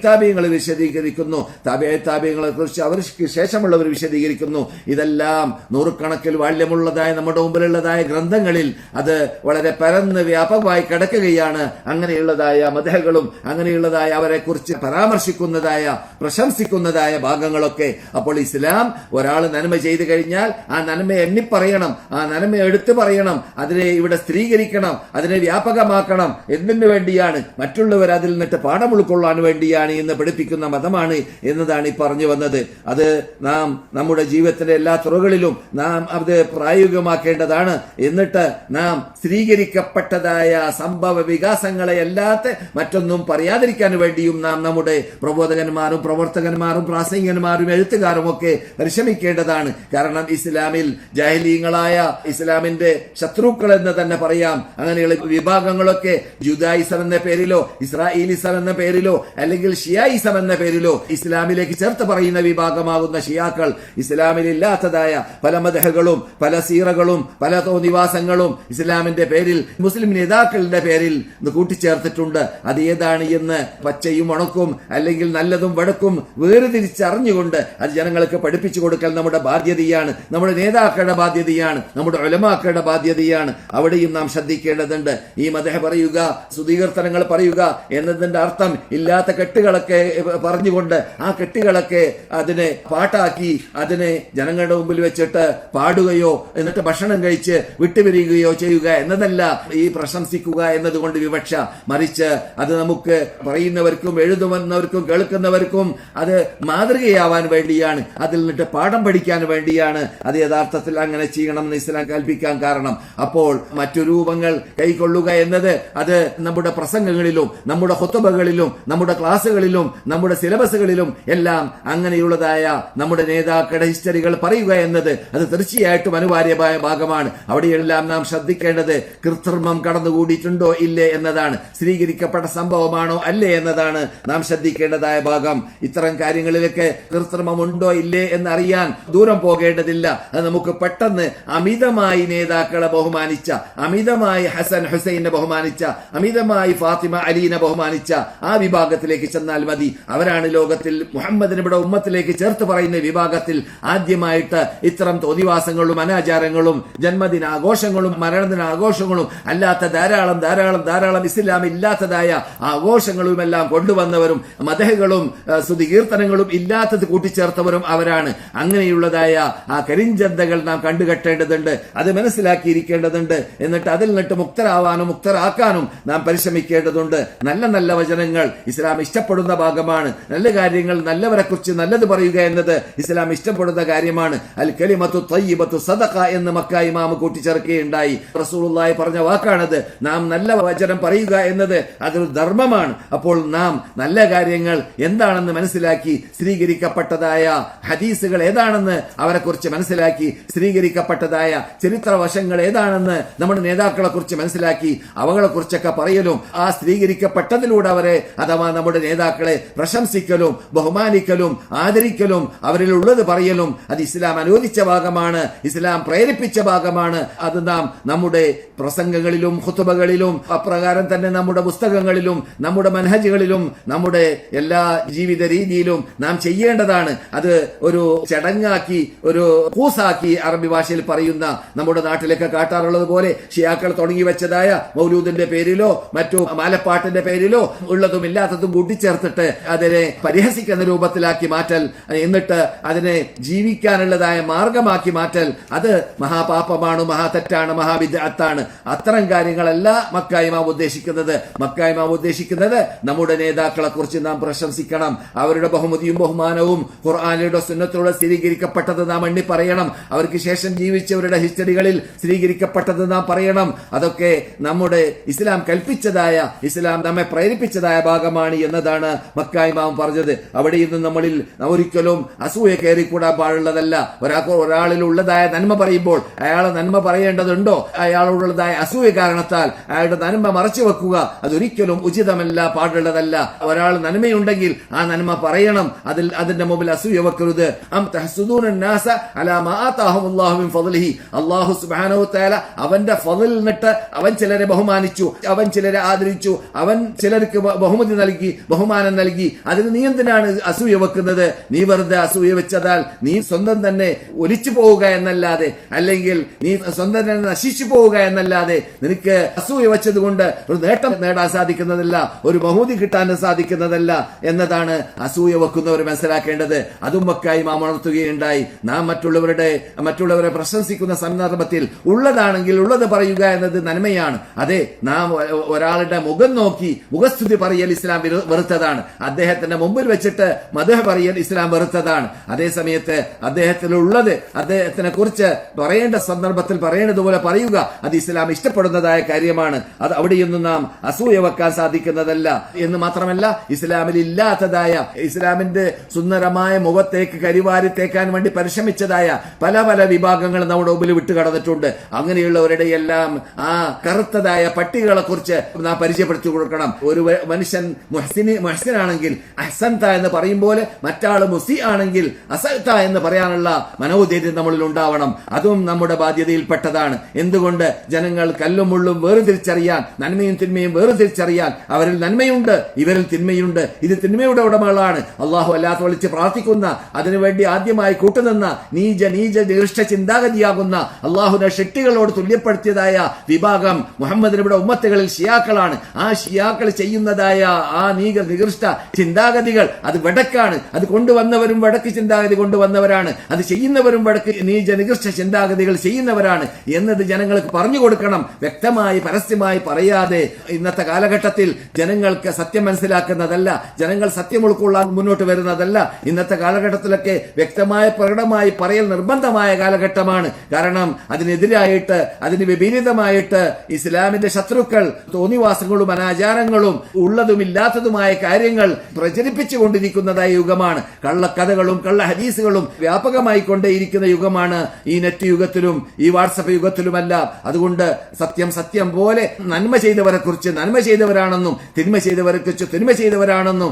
താബിഈങ്ങൾ വിശദീകരിക്കുന്നു, താബിഈങ്ങളെ കുറിച്ച് അവർക്ക് ശേഷമുള്ളവർ വിശദീകരിക്കുന്നു. ഇതെല്ലാം നൂറുകണക്കിൽ വാല്യമുള്ളതായ നമ്മുടെ മുമ്പിലുള്ളതായ ഗ്രന്ഥങ്ങളിൽ അത് വളരെ പരന്ന് വ്യാപകമായി കിടക്കുകയാണ്. അങ്ങനെയുള്ളതായ മദ്ഹകളും അങ്ങനെയുള്ളതായ അവരെ കുറിച്ച് പരാമർശിക്കുന്നതായ പ്രശംസിക്കുന്നതായ ഭാഗങ്ങളൊക്കെ. അപ്പോൾ ഇസ്ലാം ഒരാൾ നന്മ ചെയ്തു കഴിഞ്ഞാൽ ആ നന്മ എണ്ണിപ്പറയണം, ആ നന്മ എടുത്തു പറയണം, അതിനെ ഇവിടെ സ്ത്രീകരിക്കണം, അതിനെ വ്യാപകമാക്കണം. എന്തിനു വേണ്ടിയാണ്? മറ്റുള്ളവർ അതിൽ നിന്നിട്ട് പാഠം ഉൾക്കൊള്ളാൻ വേണ്ടിയാണ് എന്ന് പഠിപ്പിക്കുന്ന മതമാണ് എന്നതാണ് ഈ പറഞ്ഞു വന്നത്. അത് നാം നമ്മുടെ ജീവിതത്തിന്റെ എല്ലാ തുറകളിലും നാം അത് പ്രായോഗികമാക്കേണ്ടതാണ്. എന്നിട്ട് നാം സ്ത്രീകരിക്കപ്പെട്ടതായ സംഭവ വികാസങ്ങളെ അല്ലാത്ത മറ്റൊന്നും പറയാതിരിക്കാൻ വേണ്ടിയും നാം നമ്മുടെ പ്രബോധകന്മാരും പ്രവർത്തകന്മാരും പ്രാസംഗികന്മാരും എഴുത്തുകാരും ഒക്കെ പരിശ്രമിക്കേണ്ടതാണ്. കാരണം ഇസ്ലാമിൽ ജാഹിലീങ്ങളായ ഇസ്ലാമിന്റെ ശത്രുക്കൾ എന്ന് തന്നെ പറയാം അങ്ങനെയുള്ള വിഭാഗങ്ങളൊക്കെ ജുദായിസം എന്ന പേരിലോ ഇസ്രായേലിസം എന്ന പേരിലോ അല്ലെങ്കിൽ ഷിയായിസം എന്ന പേരിലോ ഇസ്ലാമിലേക്ക് ചേർത്ത് പറയുന്ന വിഭാഗമാകുന്ന ഷിയാക്കൾ ഇസ്ലാമിൽ ഇല്ലാത്തതായ പല മദ്ഹകളും പല സീറകളും പല തോന്നിവാസങ്ങളും ഇസ്ലാമിന്റെ പേരിൽ മുസ്ലിം നേതാക്കളുടെ പേരിൽ കൂട്ടിച്ചേർത്തിട്ടുണ്ട്. അത് ഏതാണ് എന്ന് പച്ചയും ഉണക്കും അല്ലെങ്കിൽ നല്ലതും വടക്കും വേർതിരിച്ചറിഞ്ഞുകൊണ്ട് അത് ജനങ്ങൾക്ക് പഠിപ്പിച്ചു കൊടുക്കൽ നമ്മുടെ ബാധ്യതയാണ്, നമ്മുടെ നേതാക്കളുടെ ബാധ്യതയാണ്, നമ്മുടെ ഉലമാക്കളുടെ ബാധ്യതയാണ്. അവിടെയും നാം ശ്രദ്ധിക്കേണ്ടതുണ്ട്. ഈ മദ്ഹ് പറയുക, സ്തുതികീർത്തനങ്ങൾ പറയുക എന്നതിന്റെ അർത്ഥം ഇല്ലാത്ത കെട്ടുകളൊക്കെ പറഞ്ഞുകൊണ്ട് ആ കെട്ടുകളൊക്കെ അതിനെ പാട്ടാക്കി അതിനെ ജനങ്ങളുടെ മുമ്പിൽ വെച്ചിട്ട് പാടുകയോ എന്നിട്ട് ഭക്ഷണം കഴിച്ച് വിട്ടുപിരിയുകയോ ചെയ്യുക എന്നതല്ല ഈ പ്രശംസിക്കുക എന്നതുകൊണ്ട് വിവക്ഷ. മറിച്ച് അത് നമുക്ക് പറയുന്നവർക്കും എഴുതുന്നവർക്കും കേൾക്കുന്നവർക്കും അത് മാതൃകയാവാൻ വേണ്ടിയാണ്, അതിൽ നിന്നിട്ട് പാഠം പഠിക്കാൻ വേണ്ടിയാണ്. അത് യഥാർത്ഥത്തിൽ അങ്ങനെ ചെയ്യണം എന്ന് ഇസ്ലാം കൽപ്പിക്കാൻ കാരണം. അപ്പോൾ മറ്റു രൂപങ്ങൾ കൈക്കൊള്ളുക എന്നത് അത് നമ്മുടെ പ്രസംഗങ്ങളിലും നമ്മുടെ ഖുതുബകളിലും നമ്മുടെ ക്ലാസുകളിലും നമ്മുടെ സിലബസുകളിലും എല്ലാം അങ്ങനെയുള്ളതായ നമ്മുടെ നേതാക്കളുടെ ഹിസ്റ്ററികൾ പറയുക എന്നത് അത് തീർച്ചയായിട്ടും അനിവാര്യമായ ഭാഗമാണ്. അവിടെയെല്ലാം നാം ശ്രദ്ധിക്കേണ്ടത് കൃത്രിമം കടന്നുകൂടിയിട്ടുണ്ടോ ഇല്ലേ എന്നതാണ്, സ്ഥിരീകരിക്കപ്പെട്ട സംഭവമാണോ അല്ലേ എന്നതാണ് നാം ശ്രദ്ധിക്കേണ്ടതായ ഭാഗം. ഇത്തരം കാര്യങ്ങളിലൊക്കെ കൃത്രിമമുണ്ടോ ഇല്ലേ എന്നറിയാൻ ദൂരം പോകേണ്ടതില്ല. അത് നമുക്ക് പെട്ടെന്ന് അമിതമായി നേതാക്കളെ ബഹുമാനിച്ച, അമിതമായി ഹസൻ ഹുസൈനെ ബഹുമാനിച്ച, അമിതമായി ഫാത്തിമ അലീനെ ബഹുമാനിച്ച ആ വിഭാഗത്തിലേക്ക് ചെന്നാൽ മതി. അവരാണ് ലോകത്തിൽ മുഹമ്മദിന്റെ ഉമ്മത്തിലേക്ക് ചേർത്ത് പറയുന്ന വിഭാഗത്തിൽ ആദ്യമായിട്ട് ഇത്തരം തോന്നിവാസങ്ങളും അനാചാരങ്ങളും ജന്മദിനാഘോഷങ്ങളും മരണദിനാഘോഷങ്ങളും അല്ലാത്ത ധാരാളം ധാരാളം ധാരാളം ഇസ്ലാം ഇല്ലാത്തതായ ആഘോഷങ്ങളുമെല്ലാം കൊണ്ടുവന്നവരും മദ്ഹുകളും സ്തുതികീർത്തനങ്ങളും ഇല്ലാത്തത് കൂട്ടിച്ചേർത്തവരും അവരാണ്. അങ്ങനെയുള്ളതായ ആ കരിഞ്ചന്തകൾ നാം കണ്ടുകെട്ടേണ്ടതുണ്ട്, അത് മനസ്സിലാക്കിയിരിക്കേണ്ടതുണ്ട്. എന്നിട്ട് അതിൽ നിന്നിട്ട് മുക്തരാവാനും മുക്തരാക്കാനും നാം പരിശ്രമിക്കേണ്ടതുണ്ട്. നല്ല നല്ല വചനങ്ങൾ ഇസ്ലാം ഇഷ്ടപ്പെടുന്ന ഭാഗമാണ്. നല്ല കാര്യങ്ങൾ, നല്ലവരെ കുറിച്ച് നല്ലത് പറയുക എന്നത് ഇസ്ലാം ഇഷ്ടപ്പെടുന്ന കാര്യമാണ്. അൽ കലിമത്തു തയ്യിബത്തു സദഖ എന്ന് മക്ക ഇമാം കൂട്ടിച്ചേർക്കുകയുണ്ടായി. റസൂലുള്ളാഹി പറഞ്ഞ വാക്കാണത്. നാം നല്ല വചനം പറയുക എന്നത് അതൊരു ധർമ്മമാണ്. അപ്പോൾ നാം നല്ല കാര്യങ്ങൾ എന്താണെന്ന് മനസ്സിലാക്കി സ്ഥിരീകരിക്കപ്പെട്ടതായ ഹദീസുകൾ ഏതാണെന്ന് അവരെ കുറിച്ച് മനസ്സിലാക്കി സ്ഥിരീകരിക്കപ്പെട്ടതായ ചരിത്രവശങ്ങൾ ഏതാണെന്ന് നമ്മുടെ നേതാക്കളെ കുറിച്ച് മനസ്സിലാക്കി അവകളെ കുറിച്ചൊക്കെ പറയലും ആ സ്ഥിരീകരിക്കപ്പെട്ടതിലൂടെ അവരെ അഥവാ നമ്മുടെ നേതാക്കളെ പ്രശംസിക്കലും ബഹുമാനിക്കലും ആദരിക്കലും അവരിലുള്ളത് പറയലും അത് ഇസ്ലാം അനുവദിച്ച ഭാഗമാണ്, ഇസ്ലാം പ്രേരിപ്പിച്ച ഭാഗമാണ്. അത് നാം നമ്മുടെ പ്രസംഗങ്ങളിലും ഖുതുബകളിലും അപ്രകാരം തന്നെ നമ്മുടെ പുസ്തകങ്ങളിലും നമ്മുടെ മനഹജുകളിലും നമ്മുടെ എല്ലാ ജീവിത രീതിയിലും നാം ചെയ്യേണ്ടതാണ്. അത് ഒരു ചടങ്ങാക്കി ഒരു കൂസാക്കി അറബി ഭാഷയിൽ പറയുന്ന നമ്മുടെ നാട്ടിലൊക്കെ കാട്ടാറുള്ളത് പോലെ ഷിയാക്കൾ തുടങ്ങി വെച്ചതായ മൗലൂദിന്റെ പേരിലോ മറ്റു മാലപ്പാട്ടിന്റെ പേരിലോ ഉള്ളതും ഇല്ലാത്തതും കൂട്ടിച്ചേർത്തിട്ട് അതിനെ പരിഹസിക്കുന്ന രൂപത്തിലാക്കി മാറ്റൽ, എന്നിട്ട് അതിനെ ജീവിക്കാനുള്ളതായ മാർഗമാക്കി മാറ്റൽ, അത് മഹാപാപമാണ്, മഹാതെറ്റാണ്, മഹാബിദ്അത്താണ്. അത്തരം കാര്യങ്ങളല്ല മക്ക ഇമാം ഉദ്ദേശിക്കുന്നത്. മക്ക ഇമാം ഉദ്ദേശിക്കുന്നത് നമ്മുടെ നേതാക്കളെ കുറിച്ച് നാം പ്രശംസിക്കണം. അവരുടെ ബഹുമതിയും ബഹുമാനവും ഖുർആനിലൂടെ സുന്നത്തിലൂടെ സ്ഥിരീകരിക്കപ്പെട്ടത് നാം എണ്ണി പറയണം. അവർക്ക് ശേഷം ജീവിച്ചവരുടെ ഹിസ്റ്ററികളിൽ സ്ഥിരീകരിക്കപ്പെട്ടത് നാം പറയണം. അതൊക്കെ നമ്മുടെ ഇസ്ലാം കൽപ്പിച്ചതായ, ഇസ്ലാം നമ്മെ പ്രേരിപ്പിച്ചതായ ഭാഗമാണ് എന്നതാണ് മക്ക ഇമാം പറഞ്ഞത്. അവിടെ നിന്ന് നമ്മളിൽ ഒരിക്കലും അസൂയ കയറിക്കൂടാൻ പാടുള്ളതല്ല. ഒരാളിൽ ഉള്ളതായ നന്മ പറയുമ്പോൾ അയാൾ നന്മ പറയേണ്ടതുണ്ടോ? അയാളോടുള്ളതായ അസൂയ കാരണത്താൽ അയാളുടെ നന്മ മറച്ചു വെക്കുക അതൊരിക്കലും ഉചിതമല്ല, പാടുള്ളതല്ല. ഒരാൾ നന്മയുണ്ടെങ്കിൽ ആ നന്മ പറയണം, അതിന്റെ മുമ്പിൽ അസൂയ വെക്കരുത്. അല്ലാഹു സുബ്ഹാനഹു വ തആല അവന്റെ ഫളിൽ നിന്നിട്ട് അവൻ ചിലരെ ബഹുമാനിച്ചു, അവൻ ചിലരെ ആദരിച്ചു, അവൻ ചിലർക്ക് ബഹുമതി നൽകി, ബഹുമാനം നൽകി. അതിന് നീ എന്തിനാണ് അസൂയ വെക്കുന്നത്? നീ വെറുതെ അസൂയ വെച്ചതാൽ നീ സ്വന്തം തന്നെ ഒലിച്ചു പോവുക എന്നല്ലാതെ, അല്ലെങ്കിൽ നീ സ്വന്തം തന്നെ നശിച്ചു പോവുക എന്നല്ലാതെ നിനക്ക് അസൂയ വെച്ചത് കൊണ്ട് ഒരു നേട്ടം നേടാൻ സാധിക്കുന്നതല്ല, ഒരു ബഹുമതി കിട്ടാൻ സാധിക്കുന്നതല്ല എന്നതാണ് അസൂയ വെക്കുന്നവർ മനസ്സിലാക്കേണ്ടത്. അതും മക്കായി ഇമാം ഉണർത്തുകയുണ്ടായി. നാം മറ്റുള്ളവരെ പ്രശംസിക്കുന്ന സന്ദർഭത്തിൽ ഉള്ളതാണെങ്കിൽ ഉള്ളത് പറയുക എന്നത് നന്മയാണ്. അതെ, നാം ഒരാളുടെ മുഖം നോക്കി മുഖസ്തുതി പറയൽ ഇസ്ലാം വെറുത്തതാണ്. അദ്ദേഹത്തിന്റെ മുമ്പിൽ വെച്ചിട്ട് മദ്ഹ് പറയൽ ഇസ്ലാം വെറുത്തതാണ്. അതേ സമയത്ത് അദ്ദേഹത്തിലുള്ളത് അദ്ദേഹത്തിനെ കുറിച്ച് പറയേണ്ട സന്ദർഭത്തിൽ പറയേണ്ടതുപോലെ പറയുക അത് ഇസ്ലാം ഇഷ്ടപ്പെടുന്നതായ കാര്യമാണ്. അത് അവിടെയൊന്നും നാം അസൂയ വെക്കാൻ സാധിക്കുന്നതല്ല. എന്ന് മാത്രമല്ല, ഇസ്ലാമിൽ ഇല്ലാത്തതായ, ഇസ്ലാമിന്റെ സുന്ദരമായ മുഖത്തേക്ക് കരിവാരിത്തേക്കാൻ വേണ്ടി പരിശ്രമിച്ചതായ പല പല വിഭാഗങ്ങൾ നമ്മുടെ മുമ്പിൽ വിട്ടുകടന്നിട്ടുണ്ട്. അങ്ങനെയുള്ളവരുടെ എല്ലാം ആ കറുത്തതായ പട്ടികളെ കുറിച്ച് നാം പരിചയപ്പെടുത്തി കൊടുക്കണം. ഒരു മനുഷ്യൻ മുഹ്സിനാണെങ്കിൽ അഹ്സൻത എന്ന് പറയും പോലെ മറ്റാള് മുസി ആണെങ്കിൽ അസൽത്ത എന്ന് പറയാനുള്ള മനോധൈര്യം നമ്മളിൽ ഉണ്ടാവണം. അതും നമ്മുടെ ബാധ്യതയിൽപ്പെട്ടതാണ്. എന്തുകൊണ്ട്? ജനങ്ങൾ കല്ലും മുള്ളും വേർതിരിച്ചറിയാൻ, നന്മയും തിന്മയും വേർതിരിച്ചറിയാൻ. അവരിൽ നന്മയുണ്ട്, ഇവരിൽ തിന്മയുണ്ട്. ഇത് തിന്മയുടെ ഉടമകളാണ്. അള്ളാഹു അല്ലാത്ത വിളിച്ച് പ്രാർത്ഥിക്കുന്ന, അതിനുവേണ്ടി ആദ്യമായി കൂട്ടുനിന്ന നീച നികൃഷ്ട ചിന്താഗതിയാകുന്ന അള്ളാഹുവിന്റെ ഷെട്ടികളോട് തുല്യപ്പെടുത്തിയതായ വിഭാഗം മുഹമ്മദ് നബിയുടെ ഉമ്മത്തുകളിൽ ഷിയാക്കളാണ്. ആ ഷിയാക്കൾ ചെയ്യുന്നതായ ആ നികൃഷ്ട ചിന്താഗതികൾ അത് വടക്കാണ്. അത് കൊണ്ടുവന്നവരും വടക്ക് ചിന്താഗതി കൊണ്ടുവന്നവരാണ്. അത് ചെയ്യുന്നവരും വടക്ക് നികൃഷ്ട ചിന്താഗതികൾ ചെയ്യുന്നവരാണ് എന്നത് ജനങ്ങൾക്ക് പറഞ്ഞു കൊടുക്കണം. വ്യക്തമായി പരസ്യമായി പറയാതെ ഇന്നത്തെ കാലഘട്ടത്തിൽ ജനങ്ങൾക്ക് സത്യം മനസ്സിലാക്കുന്നതല്ല, ജനങ്ങൾ സത്യം ഉൾക്കൊള്ളാൻ മുന്നോട്ട് വരുന്നതല്ല. ഇന്നത്തെ കാലഘട്ടത്തിലൊക്കെ വ്യക്തമായ പ്രകടമായി പറയൽ നിർബന്ധമായ കാലഘട്ടമാണ്. കാരണം അതിനെതിരായിട്ട്, അതിന് വിപരീതമായിട്ട് ഇസ്ലാമിന്റെ ശത്രുക്കൾ തോന്നിവാസങ്ങളും അനാചാരങ്ങളും ഉള്ളതുമില്ലാത്തതുമായ കാര്യങ്ങൾ പ്രചരിപ്പിച്ചുകൊണ്ടിരിക്കുന്നതായ യുഗമാണ്. കള്ളക്കഥകളും കള്ള ഹദീസുകളും വ്യാപകമായി കൊണ്ടേയിരിക്കുന്ന യുഗമാണ് ഈ നെറ്റ് യുഗത്തിലും ഈ വാട്സപ്പ് യുഗത്തിലുമല്ല. അതുകൊണ്ട് സത്യം പോലെ നന്മ ചെയ്തവരെ കുറിച്ച് നന്മ ചെയ്തവരാണെന്നും തിന്മ ചെയ്തവരെ കുറിച്ച് തിന്മ ചെയ്തവരാണെന്നും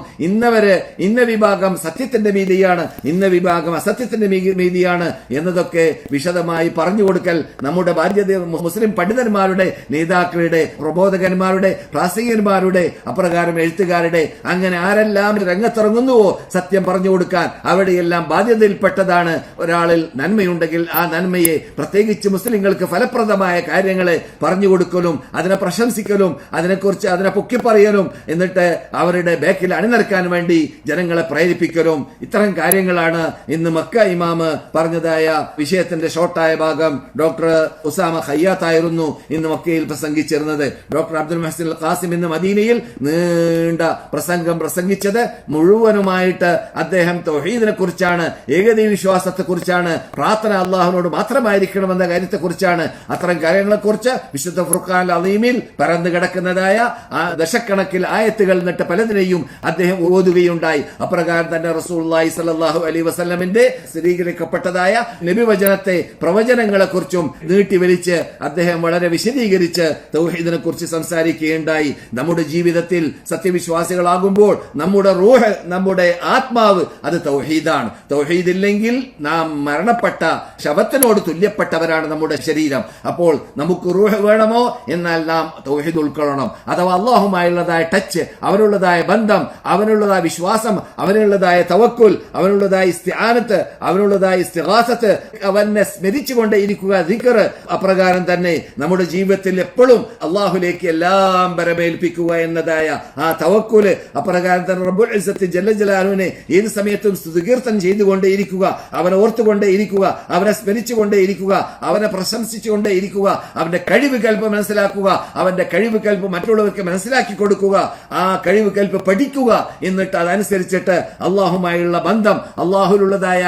ഇന്ന വിഭാഗം സത്യത്തിന്റെ മീതിയാണ്, ഇന്ന വിഭാഗം അസത്യത്തിന്റെ മീതിയാണ് എന്നതൊക്കെ വിശദമായി പറഞ്ഞു കൊടുക്കൽ നമ്മുടെ ബാധ്യത. മുസ്ലിം പണ്ഡിതന്മാരുടെ, നേതാക്കളുടെ, പ്രബോധകന്മാരുടെ, പ്രാസംഗികന്മാരുടെ, അപ്രകാരം എഴുത്തുകാരുടെ, അങ്ങനെ ആരെല്ലാം രംഗത്തിറങ്ങുന്നുവോ സത്യം പറഞ്ഞു കൊടുക്കാൻ അവിടെയെല്ലാം ബാധ്യതയിൽപ്പെട്ടതാണ്. ഒരാളിൽ നന്മയുണ്ടെങ്കിൽ ആ നന്മയെ, പ്രത്യേകിച്ച് മുസ്ലിങ്ങൾക്ക് ഫലപ്രദമായ കാര്യങ്ങളെ പറഞ്ഞു കൊടുക്കലും അതിനെ പ്രശംസിക്കലും അതിനെ പൊക്കിപ്പറയലും എന്നിട്ട് അവരുടെ ബാക്കിൽ അണിനിരക്കാൻ വേണ്ടി ജനങ്ങളെ പ്രേരിപ്പിക്കലും, ഇത്തരം കാര്യങ്ങളാണ് ഇന്ന് മക്ക ഇമാമ് പറഞ്ഞതായ വിഷയത്തിന്റെ ഷോർട്ടായ ഭാഗം. ഡോക്ടർ ഉസാമ ഖയ്യാത്തായിരുന്നു ഇന്ന് മക്കയിൽ പ്രസംഗിച്ചിരുന്നത്. ഡോക്ടർ അബ്ദുൽ മുഹ്സിൻ അൽ ഖാസിം ഇന്ന് മദീനയിൽ നീണ്ട പ്രസംഗം പ്രസംഗിച്ചത് മുഴുവനുമായിട്ട് അദ്ദേഹം തൗഹീദിനെ കുറിച്ചാണ്, ഏകദൈവ വിശ്വാസത്തെ കുറിച്ചാണ്, പ്രാർത്ഥന അള്ളാഹുവിനോട് മാത്രമായിരിക്കണമെന്ന കാര്യത്തെക്കുറിച്ചാണ്. അത്തരം കാര്യങ്ങളെക്കുറിച്ച് വിശുദ്ധ ഫുർഖാൻ അലീമിൽ പരന്നു കിടക്കുന്നതായ ആ ദശക്കണക്കിൽ ആയത്തുകൾ എന്നിട്ട് പലതിനെയും അദ്ദേഹം ഓതുകയുണ്ടായി. അപ്രകാരം തന്നെ റസൂലുള്ളാഹി സ്വല്ലല്ലാഹു അലൈഹി വസല്ലമിന്റെ സ്ഥിരീകരിക്കപ്പെട്ടതായ നബിവചനത്തെ, പ്രവചനങ്ങളെ കുറിച്ചും നീട്ടിവലിച്ച് അദ്ദേഹം വളരെ വിശദീകരിച്ച് തൗഹീദിനെ കുറിച്ച് സംസാരിക്കുകയുണ്ടായി. നമ്മുടെ ജീവിതത്തിൽ സത്യവിശ്വാസികളാകുമ്പോൾ നമ്മുടെ റൂഹ്, നമ്മുടെ ആത്മാവ് അത് തൗഹീദാണ്. തൗഹീദില്ലെങ്കിൽ നാം മരണപ്പെട്ട ശവത്തിനോട് തുല്യപ്പെട്ടവരാണ് നമ്മുടെ ശരീരം. അപ്പോൾ നമുക്ക് റൂഹ് വേണമോ? എന്നാൽ നാം തൗഹീദ് ഉൾക്കൊള്ളണം. അഥവാ അള്ളാഹുമായുള്ളതായ ടച്ച്, അവനുള്ളതായ ബന്ധം, അവനുള്ളതായ വിശ്വാസം, അവനുള്ളതായ തവക്കുൽ, അവനുള്ളതായ ഇസ്തിആനത്ത്, അവനുള്ളതായ ഇസ്തിഗാസത്ത്, അവനെ സ്മരിച്ചുകൊണ്ടേ ഇരിക്കുക, ദിക്ർ. അപ്രകാരം തന്നെ നമ്മുടെ ജീവിതത്തിൽ എപ്പോഴും അള്ളാഹുലേക്ക് എല്ലാം ബരമേൽപ്പിക്കുക എന്നതായ ആ തവക്കുല്. അപ്രകാരം തന്നെ റബ്ബുൽ ഇസ്സത്ത് ജല്ല ജലാലുവിനെ ഏത് സമയത്തും സ്തുതികീർത്തനം ചെയ്തുകൊണ്ടേ ഇരിക്കുക, അവനെ ഓർത്തുകൊണ്ടേ ഇരിക്കുക, അവനെ സ്മരിച്ചുകൊണ്ടേ ഇരിക്കുക, അവനെ പ്രശംസിച്ചുകൊണ്ടേ ഇരിക്കുക, അവന്റെ കഴിവ് കൽപ്പ് മനസ്സിലാക്കുക, അവന്റെ കഴിവ് കൽപ്പ് മറ്റുള്ളവർക്ക് മനസ്സിലാക്കി കൊടുക്കുക, ആ കഴിവ് കൽപ്പ് പഠിക്കുക. എന്നിട്ട് അതനുസരിച്ചിട്ട് അള്ളാഹുമായുള്ള ബന്ധം, അള്ളാഹുലുള്ളതായ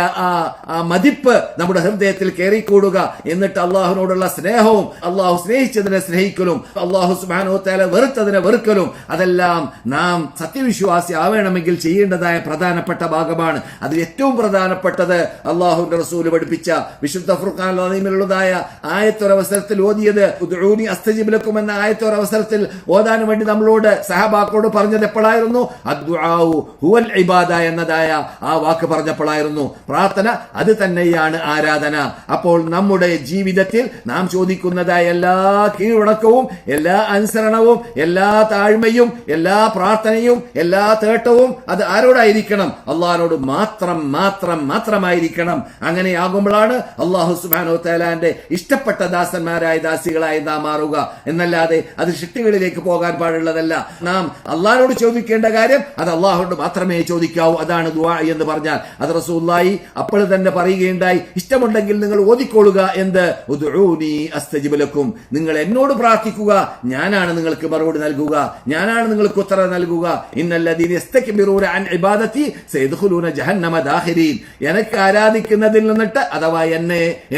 ആ മതിപ്പ് നമ്മുടെ ഹൃദയത്തിൽ കയറിക്കൂടുക. എന്നിട്ട് അള്ളാഹുവിനോടുള്ള സ്നേഹവും, അള്ളാഹു സ്നേഹിച്ചതിനെ സ്നേഹിക്കലും, അള്ളാഹു സുബ്ഹാനഹു വ തആല വെറുത്തതിനെ വെറുക്കലും, അതെല്ലാം നാം സത്യവിശ്വാസി ആവേണമെങ്കിൽ ചെയ്യേണ്ടതായ പ്രധാനപ്പെട്ട ഭാഗമാണ്. അതിൽ ഏറ്റവും പ്രധാനപ്പെട്ടത് അള്ളാഹുവിന്റെ റസൂൽ പഠിപ്പിച്ച വിശുദ്ധ ഫുർഖാനുൽ അദീമിലുള്ളതായ ആയത്തൊരവസരത്തിൽ ഓതിയത് ഉദ്ഊനി അസ്തജിബ് ലക്കും എന്ന ആയത്തൊരവസരത്തിൽ ഓതാൻ വേണ്ടി നമ്മളോട് സഹാബാക്കളോട് പറഞ്ഞത് എപ്പോഴായിരുന്നു? അദ്ദുആഉ ഹുവൽ ഇബാദ എന്നതായ ആ വാക്ക് പറഞ്ഞപ്പോഴായിരുന്നു. പ്രാർത്ഥന അത് തന്നെയാണ് ആരാധന. അപ്പോൾ നമ്മുടെ ജീവിതത്തിൽ നാം ചോദിക്കുന്നതായ എല്ലാ കീഴ്വണക്കവും, എല്ലാ അനുസരണവും, എല്ലാ താഴ്മയും, എല്ലാ പ്രാർത്ഥനയും, എല്ലാ തേട്ടവും അത് ആരോടായിരിക്കണം? അള്ളാഹിനോട് മാത്രമായിരിക്കണം. അങ്ങനെയാകുമ്പോഴാണ് അള്ളാഹു സുബ്ഹാനഹു വ തആലാന്റെ ഇഷ്ടപ്പെട്ട ദാസന്മാരായ ദാസികളായി നാം മാറുക. എന്നല്ലാതെ അത് ശിട്ടികളിലേക്ക് പോകാൻ പാടുള്ളതല്ല. നാം അള്ളാഹിനോട് ചോദിക്കേണ്ട കാര്യം അത് അള്ളാഹുനോട് മാത്രമേ ചോദിക്കാവൂ. അതാണ് ദുആ എന്ന് പറഞ്ഞാൽ. അത് റസൂലുള്ളാഹി അപ്പോൾ തന്നെ പറയുകയുണ്ടായി, ഇഷ്ടമുണ്ടെങ്കിൽ നിങ്ങൾ ഓതിക്കൊള്ളുക. എന്ത്? ഉദ്ഊനി അസ്തജിബ് ലക്കും, നിങ്ങൾ എന്നോട് പ്രാർത്ഥിക്കുക, ഞാനാണ് നിങ്ങൾക്ക് മറുപടി നൽകുക, ഞാനാണ് നിങ്ങൾക്ക് ഉത്തരം നൽകുക. ഇന്നല്ലദീന യസ്തക്ബിറൂന അൻ ഇബാദതി സയദ്ഖുലൂന ജഹന്നമ ദാഖിരീൻ. എനിക്ക് ആരാധിക്കുന്നതിൽ നിന്നിട്ട്, അഥവാ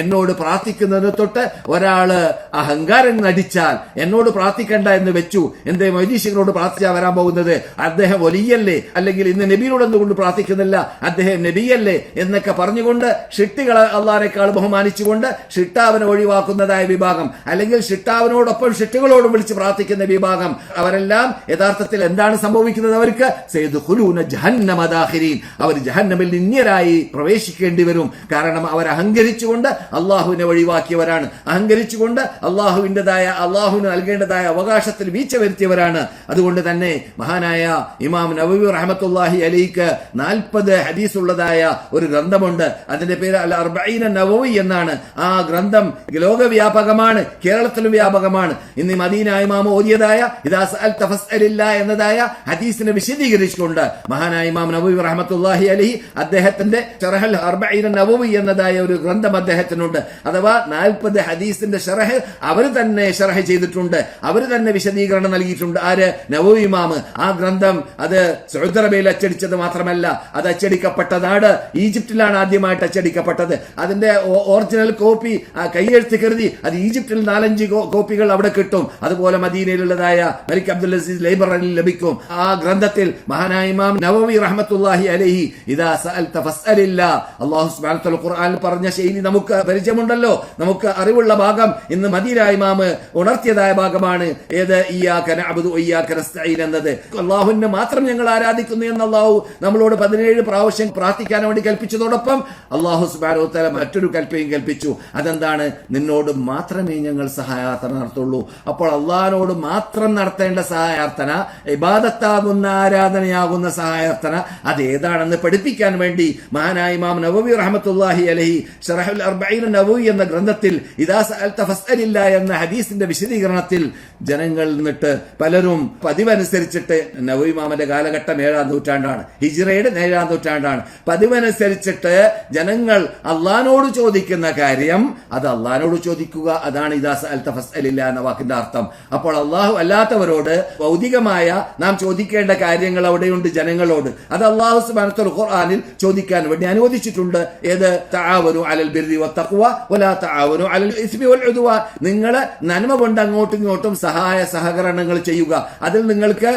എന്നോട് പ്രാർത്ഥിക്കുന്നതിന് തൊട്ട് ഒരാള് അഹങ്കാരം നടിച്ചാൽ, എന്നോട് പ്രാർത്ഥിക്കണ്ട എന്ന് വെച്ചു, എന്തേ മൊയ്തീശികളോട് പ്രാർത്ഥിച്ചാൽ വരാൻ പോകുന്നത്? അദ്ദേഹം വലിയല്ലേ? അല്ലെങ്കിൽ ഇന്ന് നബിയോട് എന്തുകൊണ്ട് പ്രാർത്ഥിക്കുന്നില്ല? അദ്ദേഹം നബിയല്ലേ എന്നൊക്കെ പറഞ്ഞുകൊണ്ട് ഷിട്ടികളെ അള്ളാഹിനേക്കാൾ ബഹുമാനിച്ചുകൊണ്ട് ഷിട്ടാവിനെ ഒഴിവാക്കുന്നതായ വിഭാഗം, അല്ലെങ്കിൽ ഷിട്ടാവിനോടൊപ്പം ഷിട്ടുകളോടും വിളിച്ച് പ്രാർത്ഥിക്കുന്ന വിഭാഗം, അവരെല്ലാം യഥാർത്ഥത്തിൽ എന്താണ് സംഭവിക്കുന്നത്? അവർക്ക് സയദ്ഖുലൂന ജഹന്നമ ദാഖിരീൻ, അവർ ജഹന്നമിൽ നിന്യരായി പ്രവേശിക്കേണ്ടി വരും. കാരണം അവർ അഹങ്കരിച്ചുകൊണ്ട് അള്ളാഹുവിനെ ഒഴിവാക്കിയവരാണ്, അഹങ്കരിച്ചുകൊണ്ട് അള്ളാഹുവിന് നൽകേണ്ടതായ അവകാശത്തിൽ വീഴ്ച വരുത്തിയവരാണ്. അതുകൊണ്ട് തന്നെ മഹാനായ ഇമാം നവവി റഹ്മത്തുള്ളാഹി അലൈഹിക്ക് 40 ഹദീസ് ഉള്ളതായ ഒരു ഗ്രന്ഥമുണ്ട്. അതിന്റെ പേര് അൽ അർബഈന നവവി എന്നാണ്. ആ ഗ്രന്ഥം ലോകവ്യാപകമാണ്, കേരളത്തിലും വ്യാപകമാണ്. ഇന്ന് മദീന ഇമാം ഓതിയതായ ഇദാ സഅൽത ഫസ്അലില്ലാ എന്നതായ ഹദീസിനെ വിശദീകരിച്ചുകൊണ്ട് മഹാനായ ഇമാം നവവി റഹ്മത്തുള്ളാഹി അലൈഹി അദ്ദേഹത്തിന്റെ ശറഹുൽ അർബഈന നവവി എന്നതായ ഒരു ഗ്രന്ഥം അദ്ദേഹത്തിനുണ്ട്. അഥവാ 40 ഹദീസിന്റെ ശറഹ് അവർ തന്നെ ശറഹ് ചെയ്തിട്ടുണ്ട്, അവർ തന്നെ വിശദീകരണം നൽകിയിട്ടുണ്ട്. ആര്? നവവി ഇമാം. ആ ഗ്രന്ഥം അത് സൗദി അറേബ്യയിൽ അച്ചടിച്ചത് മാത്രമല്ല, അത് അച്ചടിക്കപ്പെട്ട നാട് ഈജിപ്തിലാണ് ആദ്യമായിട്ട് അച്ചടിക്കപ്പെട്ടത്. അതിന്റെ ഒറിജിനൽ കോപ്പി കൈയെഴുത്ത് കരുതി അത് ഈജിപ്തിൽ 4-5 കോപ്പികൾ അവിടെ കിട്ടും. അതുപോലെ മദീനയിലുള്ളതായ മലിക് അബ്ദുൽ അസീസ് ലൈബ്രറിയിൽ ലഭിക്കും. ആ ഗ്രന്ഥത്തിൽ മഹാനായ ഇമാം നവവി റഹ്മത്തുള്ളാഹി അലൈഹി ഇദാ സഅൽത ഫസ്അലില്ലാ, അല്ലാഹു സുബ്ഹാനഹു വ തആല ഖുർആനിൽ പറഞ്ഞ ശൈലി നമുക്ക് പരിചയമുണ്ടല്ലോ, നമുക്ക് അറിവുള്ള ഭാഗം ഇന്ന് മദീന ഇമാം ഉണർത്തിയതായ ഭാഗമാണ്. ഏത്? ഇയ്യാക നഅ്ബുദു വഇയ്യാക നസ്തഈൻ എന്നത്. അല്ലാഹുവിനെ മാത്രം ഞങ്ങൾ ആരാധിക്കുന്നു എന്ന് അല്ലാഹു നമ്മളോട് 17 പ്രാവശ്യം പ്രാർത്ഥിക്കാൻ വേണ്ടി കൽപ്പിച്ചതോടൊപ്പം അല്ലാഹു സുബ്ഹാനഹു വ തആല മറ്റൊരു കൽപ്പനയും കൽപ്പിച്ചു. അതെന്താണ്? നിന്നോട് മാത്രമേ ഞങ്ങൾ സഹായാർത്ഥന നടത്തുള്ളൂ. അപ്പോൾ അള്ളാഹിനോട് മാത്രം നടത്തേണ്ട സഹായാർത്ഥന, ഇബാദത്താകുന്ന ആരാധനയാകുന്ന സഹായാർത്ഥന അതേതാണെന്ന് പഠിപ്പിക്കാൻ വേണ്ടി മഹാനായ ഇമാം നവവി റഹ്മത്തുള്ളാഹി അലൈഹി ശറഹുൽ അർബഈന നവവി എന്ന ഗ്രന്ഥത്തിൽ ഇദാ സഅൽത ഫസ്അലില്ലാ എന്ന ഹദീസിന്റെ വിശദീകരണത്തിൽ ജനങ്ങളിൽ നിന്നിട്ട് പലരും പതിവനുസരിച്ചിട്ട്, നവവി ഇമാമിന്റെ കാലഘട്ടം 7-ാം നൂറ്റാണ്ടാണ്, ഹിജ്റയുടെ 7-ാം നൂറ്റാണ്ടാണ്. പതിവനുസരിച്ചിട്ട് ജനങ്ങൾ അള്ളാഹിനോട് ചോദിക്കുന്ന കാര്യം അത് അള്ളാഹിനോട് ചോദിക്കുക, അതാണ് ഇദാ സഅൽത ഫസ്അലില്ലാ എന്ന വാക്കിന്റെ അർത്ഥം. അപ്പോൾ അള്ളാഹു അല്ലാത്തവരോട് ഭൗതികമായ നാം ചോദിക്കേണ്ട കാര്യങ്ങൾ അവിടെയുണ്ട് ജനങ്ങളോട്. അത് അള്ളാഹു സുബ്ഹാനഹു വ തആല ഖുർആനിൽ ചോദിക്കാൻ വേണ്ടി അനുവദിച്ചിട്ടുണ്ട്. ഏത്? തആവനു അലൽ ബിർരി വത്തഖ്വ വലാ തആവനു അലൽ ഇസ്മി വൽ ഉദ്വാൻ. നിങ്ങൾ നന്മ കൊണ്ട് അങ്ങോട്ടും ഇങ്ങോട്ടും സഹകരണങ്ങൾ ചെയ്യുക, അതിൽ നിങ്ങൾക്ക്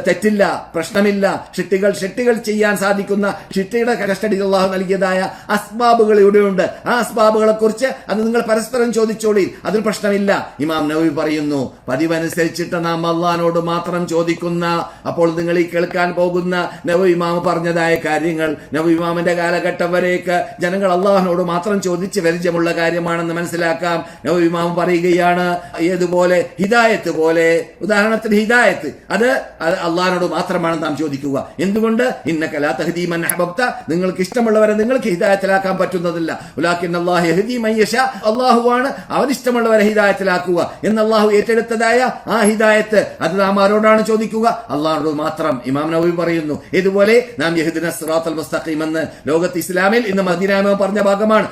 തെറ്റില്ല, പ്രശ്നമില്ല. ഷിട്ടികൾ ചെയ്യാൻ സാധിക്കുന്ന ഷിട്ടിയുടെ കസ്റ്റഡിയിൽ അള്ളാഹു നൽകിയതായ അസ്ബാബുകൾ ഇവിടെയുണ്ട്. ആ അസ്ബാബുകളെ കുറിച്ച് അത് നിങ്ങൾ പരസ്പരം ചോദിച്ചോളി, അതിൽ പ്രശ്നമില്ല. ഇമാം നവവി പറയുന്നു, പതിവനുസരിച്ചിട്ട് നാം അള്ളാഹിനോട് മാത്രം ചോദിക്കുന്ന, അപ്പോൾ നിങ്ങൾ ഈ കേൾക്കാൻ പോകുന്ന നവവി ഇമാം പറഞ്ഞതായ കാര്യങ്ങൾ നവവി ഇമാമിന്റെ കാലഘട്ടം വരേക്ക് ജനങ്ങൾ അള്ളാഹിനോട് മാത്രം ചോദിച്ച് പരിചയമുള്ള കാര്യമാണെന്ന് മനസ്സിലാക്കാം. നവവി ഇമാം പറയുകയാണ്, ഏതുപോലെ ഹിദായത്ത് പോലെ, ഉദാഹരണത്തിന് ഹിദായത്ത് അത് അള്ളാഹിനോട് മാത്രമാണ് നാം ചോദിക്കുക. എന്തുകൊണ്ട്? ഇന്നക ലാ തഹ്ദീ മൻ അഹ്ബബ്ത, നിങ്ങൾക്ക് ഇഷ്ടമുള്ളവരെ നിങ്ങൾക്ക് ഹിദായത്തിലാക്കാൻ പറ്റുന്നതില്ല. വലാകിൻ അല്ലാഹു യഹ്ദീ മൻ യശാ, അള്ളാഹുവാണ് അവരിഷ്ടമുള്ളവരെ ഹിദായത്തിലാക്കുക എന്ന് അള്ളാഹു ഏറ്റെടുത്തതായ ആ ഹിദായത്ത് അത് നാം ആരോടാണ് ചോദിക്കുക? അള്ളാഹിനോട് മാത്രം. ഇമാം നവവി പറയുന്നു, ഇതുപോലെ നാം യഹ്ദിന സിറാത്തൽ മുസ്തഖീം എന്ന് ലോകത്ത് ഇസ്ലാമിൽ ഇന്ന് മദീന ഇമാം പറഞ്ഞ ഭാഗമാണ്.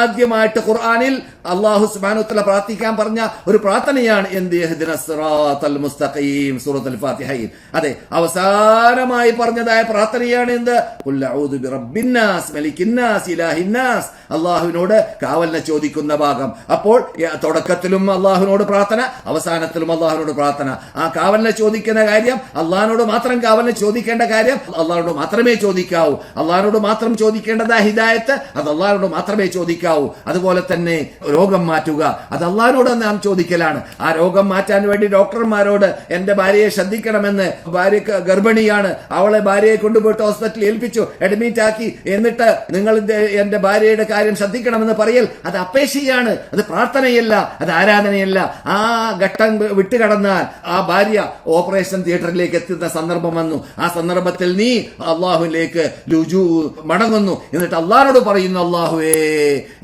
ആദ്യമായിട്ട് ഖുർആനിൽ അല്ലാഹു സുബ്ഹാനഹു വ തആല പ്രാർത്ഥിക്കാൻ പറഞ്ഞ ഒരു പ്രാർത്ഥനയാണ് എന്ത് ഇഹ്ദിനസ് സിറാത്തൽ മുസ്തഖീം സൂറത്തുൽ ഫാത്തിഹയിൽ. അതെ, അവസാനമായി പറഞ്ഞതായ പ്രാർത്ഥനയാണ് എന്ത് ഖുൽ അഊദു ബിറബ്ബിന്നാസ് മലിക്കിന്നാസ് ഇലാഹിന്നാസ്, അല്ലാഹുവിനോട് കാവലിനെ ചോദിക്കുന്ന ഭാഗം. അപ്പോൾ തുടക്കത്തിലും അല്ലാഹുവിനോട് പ്രാർത്ഥന, അവസാനത്തിലും അല്ലാഹുവിനോട് പ്രാർത്ഥന. ആ കാവലിനെ ചോദിക്കുന്ന കാര്യം അല്ലാഹുവിനോട് മാത്രം കാവലിനെ ചോദിക്കേണ്ട കാര്യം അല്ലാഹുവിനോട് മാത്രമേ ചോദിക്കാവൂ. അല്ലാഹുവിനോട് മാത്രം ചോദിക്കേണ്ടതായ ഹിദായത്ത് അത് അല്ലാഹുവിനോട് മാത്രമേ ചോദിക്കാവൂ. അതുപോലെ തന്നെ രോഗം മാറ്റുക അത് അല്ലാഹുവിനോട് നാം ചോദിക്കലാണ്. ആ രോഗം മാറ്റാൻ വേണ്ടി ഡോക്ടർമാരോട് എന്റെ ഭാര്യയെ ശ്രദ്ധിക്കണമെന്ന്, ഭാര്യ ഗർഭിണിയാണ്, അവളെ ഭാര്യയെ കൊണ്ടുപോയിട്ട് ഹോസ്പിറ്റലിൽ ഏൽപ്പിച്ചു, അഡ്മിറ്റ് ആക്കി, എന്നിട്ട് നിങ്ങൾ എന്റെ ഭാര്യയുടെ കാര്യം ശ്രദ്ധിക്കണമെന്ന് പറയൽ അത് അപേക്ഷയാണ്, അത് പ്രാർത്ഥനയല്ല, അത് ആരാധനയല്ല. ആ ഘട്ടം വിട്ടുകടന്നാൽ ആ ഭാര്യ ഓപ്പറേഷൻ തിയേറ്ററിലേക്ക് എത്തുന്ന സന്ദർഭം വന്നു. ആ സന്ദർഭത്തിൽ നീ അള്ളാഹുവിലേക്ക് രുജു മടങ്ങുന്നു, എന്നിട്ട് അള്ളാഹിനോട് പറയുന്നു, അള്ളാഹുവേ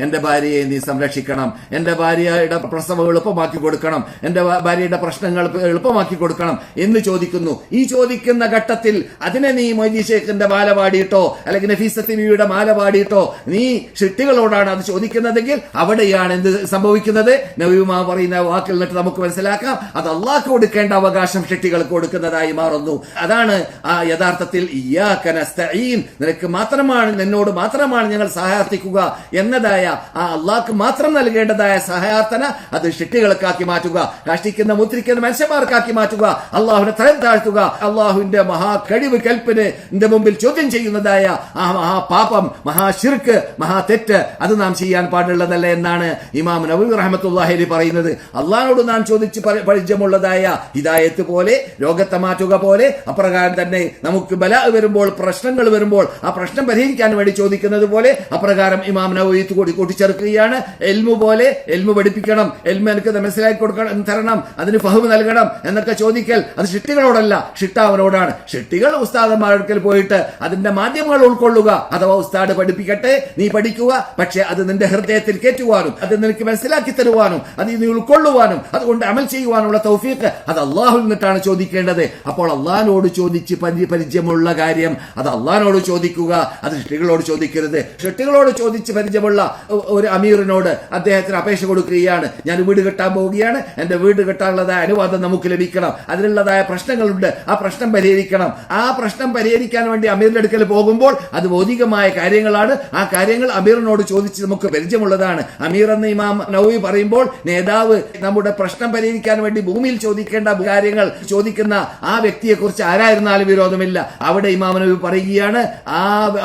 എന്റെ ഭാര്യയെ നീ സംരക്ഷിക്കണം, എന്റെ ഭാര്യയുടെ പ്രസവം എളുപ്പമാക്കി കൊടുക്കണം, എന്റെ ഭാര്യയുടെ പ്രശ്നങ്ങൾ എളുപ്പമാക്കി കൊടുക്കണം എന്ന് ചോദിക്കുന്നു. ഈ ചോദിക്കുന്ന ഘട്ടത്തിൽ അതിനെ നീ മൊയ്‌ദി ശൈഖിന്റെ മാല പാടിയിട്ടോ അല്ലെങ്കിൽ നഫീസത്ത് ബീവിയുടെ മാല പാടിയിട്ടോ നീ ഷിട്ടികളോടാണ് അത് ചോദിക്കുന്നതെങ്കിൽ അവിടെയാണ് എന്ത് സംഭവിക്കുന്നത്? നബിയുമാ പറയുന്ന വാക്കിൽ നിന്നിട്ട് നമുക്ക് മനസ്സിലാക്കാം, അത് അള്ളാഹ്ക്ക് കൊടുക്കേണ്ട അവകാശം ഷിട്ടികൾക്ക് കൊടുക്കുന്നതായി മാറുന്നു. അതാണ് ആ യഥാർത്ഥത്തിൽ ഇയ്യാക നസ്തഈൻ, നിനക്ക് മാത്രമാണ്, നിന്നോട് മാത്രമാണ് ഞങ്ങൾ സഹായിക്കുക എന്നതായ ആ അള്ളാഹ്ക്ക് മാത്രം നൽകേണ്ടതായ സഹായത്തന അത് ഷിട്ടികൾക്കാക്കി മാറ്റുക, കാഷ്ടിക്കുന്ന മുദ്രിക്കുന്ന മനുഷ്യന്മാർക്കാക്കി മാറ്റുക, അള്ളാഹുവിനെ തരം താഴ്ത്തുക, അള്ളാഹുവിന്റെ മഹാകഴിവ് കൽപ്പനയുടെ മുമ്പിൽ ചോദ്യം ചെയ്യുന്നതായ ആ മഹാപാപം, മഹാശിർക്ക്, മഹാതെറ്റ് അത് നാം ചെയ്യാൻ പാടുള്ളതല്ല എന്നാണ് ഇമാം നവവി റഹ്മത്തുള്ളാഹി അലൈഹി പറയുന്നത്. അള്ളാഹിനോട് നാം ചോദിച്ച് പരിചയമുള്ളതായ ഹിദായത്ത് പോലെ, രോഗത്തെ മാറ്റുക പോലെ, അപ്രകാരം തന്നെ നമുക്ക് ബലാ വരുമ്പോൾ, പ്രശ്നങ്ങൾ വരുമ്പോൾ ആ പ്രശ്നം പരിഹരിക്കാൻ വേണ്ടി ചോദിക്കുന്നത് പോലെ അപ്രകാരം ഇമാം നവവി കൂടി കൂട്ടിച്ചേർക്കുകയാണ്. എൽമു പോലെ എൽമു പഠിപ്പിക്കണം, എൽമു എനിക്ക് മനസ്സിലാക്കി കൊടുക്കണം, തരണം, അതിന് ഫഹ്മ് നൽകണം എന്നൊക്കെ ചോദിക്കൽ അത് ഷിട്ടികളോടല്ല, ഷിട്ടാവനോടാണ്. ഷിട്ടികൾ ഉസ്താദന്മാർക്കൽ പോയിട്ട് അതിന്റെ മാധ്യമങ്ങൾ ഉൾക്കൊള്ളുക, അഥവാ ഉസ്താദ് പഠിപ്പിക്കട്ടെ, നീ പഠിക്കുക, പക്ഷെ അത് നിന്റെ ഹൃദയത്തിൽ കയറ്റുവാനും അത് നിനക്ക് മനസ്സിലാക്കി തരുവാനും അത് നീ ഉൾക്കൊള്ളുവാനും അതുകൊണ്ട് അമൽ ചെയ്യുവാനുള്ള തൗഫീഖ് അത് അള്ളാഹുവിൽ നിന്നിട്ടാണ് ചോദിക്കേണ്ടത്. അപ്പോൾ അള്ളാഹിനോട് ചോദിച്ച് പരിചയമുള്ള കാര്യം അത് അള്ളാഹിനോട് ചോദിക്കുക, അത് ഷിട്ടികളോട് ചോദിക്കരുത്. ഷിട്ടികളോട് ചോദിച്ച് പരിചയമുള്ള ഒരു അമീറിനോട് അദ്ദേഹത്തിന് അപേക്ഷ കൊടുക്കുകയാണ്, ഞാൻ വീട് കെട്ടാൻ പോവുകയാണ്, എന്റെ വീട് കെട്ടാനുള്ളതായ അനുവാദം നമുക്ക് ലഭിക്കണം, അതിനുള്ളതായ പ്രശ്നങ്ങളുണ്ട്, ആ പ്രശ്നം പരിഹരിക്കണം. ആ പ്രശ്നം പരിഹരിക്കാൻ വേണ്ടി അമീറിന്റെ അടുക്കൽ പോകുമ്പോൾ അത് ഭൗതികമായ കാര്യങ്ങളാണ്, ആ കാര്യങ്ങൾ അമീറിനോട് ചോദിച്ച് നമുക്ക് പരിചയമുള്ളതാണ്. അമീർ എന്ന് ഇമാം നവവി പറയുമ്പോൾ നേതാവ് നമ്മുടെ പ്രശ്നം പരിഹരിക്കാൻ വേണ്ടി ഭൂമിയിൽ ചോദിക്കേണ്ട കാര്യങ്ങൾ ചോദിക്കുന്ന ആ വ്യക്തിയെ കുറിച്ച് ആരായിരുന്നാലും വിരോധമില്ല. അവിടെ ഇമാം നവവി പറയുകയാണ്, ആ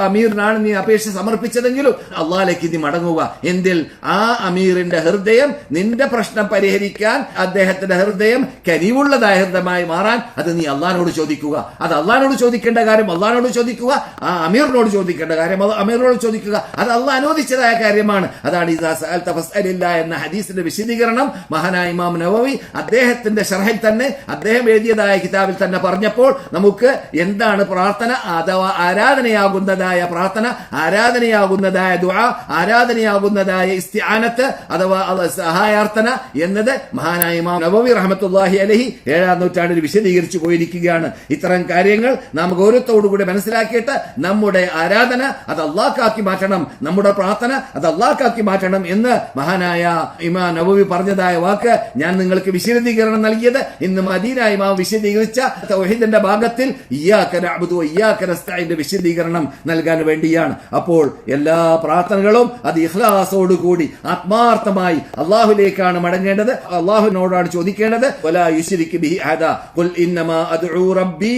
അമീറിനാണ് നീ അപേക്ഷ സമർപ്പിച്ചതെങ്കിലും അള്ളാഹിലേക്ക് നീ മടങ്ങുക. എന്തിൽ? ആ അമീറിന്റെ ഹൃദയം നിന്റെ പ്രശ്നം പരിഹരിക്കാൻ അദ്ദേഹത്തിന്റെ ഹൃദയം കനിവുള്ളതായ ഹൃദയമായി മാറാൻ അത് നീ അള്ളാഹിനോട് ചോദിക്കുക. അത് അള്ളാഹിനോട് ചോദിക്കേണ്ട കാര്യം അള്ളാഹിനോട് ചോദിക്കുക, ആ അമീറിനോട് ചോദിക്കേണ്ട കാര്യം അമീറിനോട് ചോദിക്കുക. അത് അള്ളാഹ് അനുവദിച്ചതായ കാര്യമാണ്. അതാണ് ഇദാ സഅൽത ഫസ്അലില്ലാ എന്ന ഹദീസിന്റെ വിശദീകരണം മഹാനായ ഇമാം നവവി അദ്ദേഹത്തിന്റെ ശർഹിൽ തന്നെ, അദ്ദേഹം എഴുതിയതായ കിതാബിൽ തന്നെ പറഞ്ഞപ്പോൾ നമുക്ക് എന്താണ് പ്രാർത്ഥന അഥവാ ആരാധനയാകുന്നതായ പ്രാർത്ഥന, ആരാധനയാകുന്നതായ ദുആ, ആരാധനയാകുന്നതായ ഇസ്തിആനത്ത് അഥവാ സഹായാർത്ഥന എന്നത് മഹാനായ ഇമാം നവവി റഹ്മത്തുള്ളാഹി അലൈഹി 7-ാം നൂറ്റാണ്ടിൽ വിശദീകരിച്ചു പോയിരിക്കുകയാണ്. ഇത്തരം കാര്യങ്ങൾ നാം ഗൗരവത്തോടുകൂടി മനസ്സിലാക്കിയിട്ട് നമ്മുടെ ആരാധന അത് അള്ളാഹ്ക്കാക്കി മാറ്റണം, നമ്മുടെ പ്രാർത്ഥന അത് അള്ളാഹ്ക്കാക്കി മാറ്റണം എന്ന് മഹാനായ ഇമാം നവവി പറഞ്ഞതായ വാക്ക് ഞാൻ നിങ്ങൾക്ക് വിശദീകരണം നൽകിയത് ഇന്ന് മദീന ഇമാം വിശദീകരിച്ച തൗഹീദിന്റെ ഭാഗത്തിൽ ഇയ്യാക നഅ്ബുദു വഇയ്യാക നസ്തഈന്റെ വിശദീകരണം നൽകാൻ വേണ്ടിയാണ്. അപ്പോൾ എല്ലാ പ്രാർത്ഥനകളും അത് ഇഖ്ലാസോടുകൂടി ആത്മാർത്ഥമായി അള്ളാഹുലേക്കാണ് മടങ്ങേണ്ടത്, അള്ളാഹുവിനോടാണ് ചോദിക്കേണ്ടത്. വലാ യുശ്രിക് ബിഹി അഹദ ഖുൽ ഇന്നമാ അദ്ഉ റബ്ബി,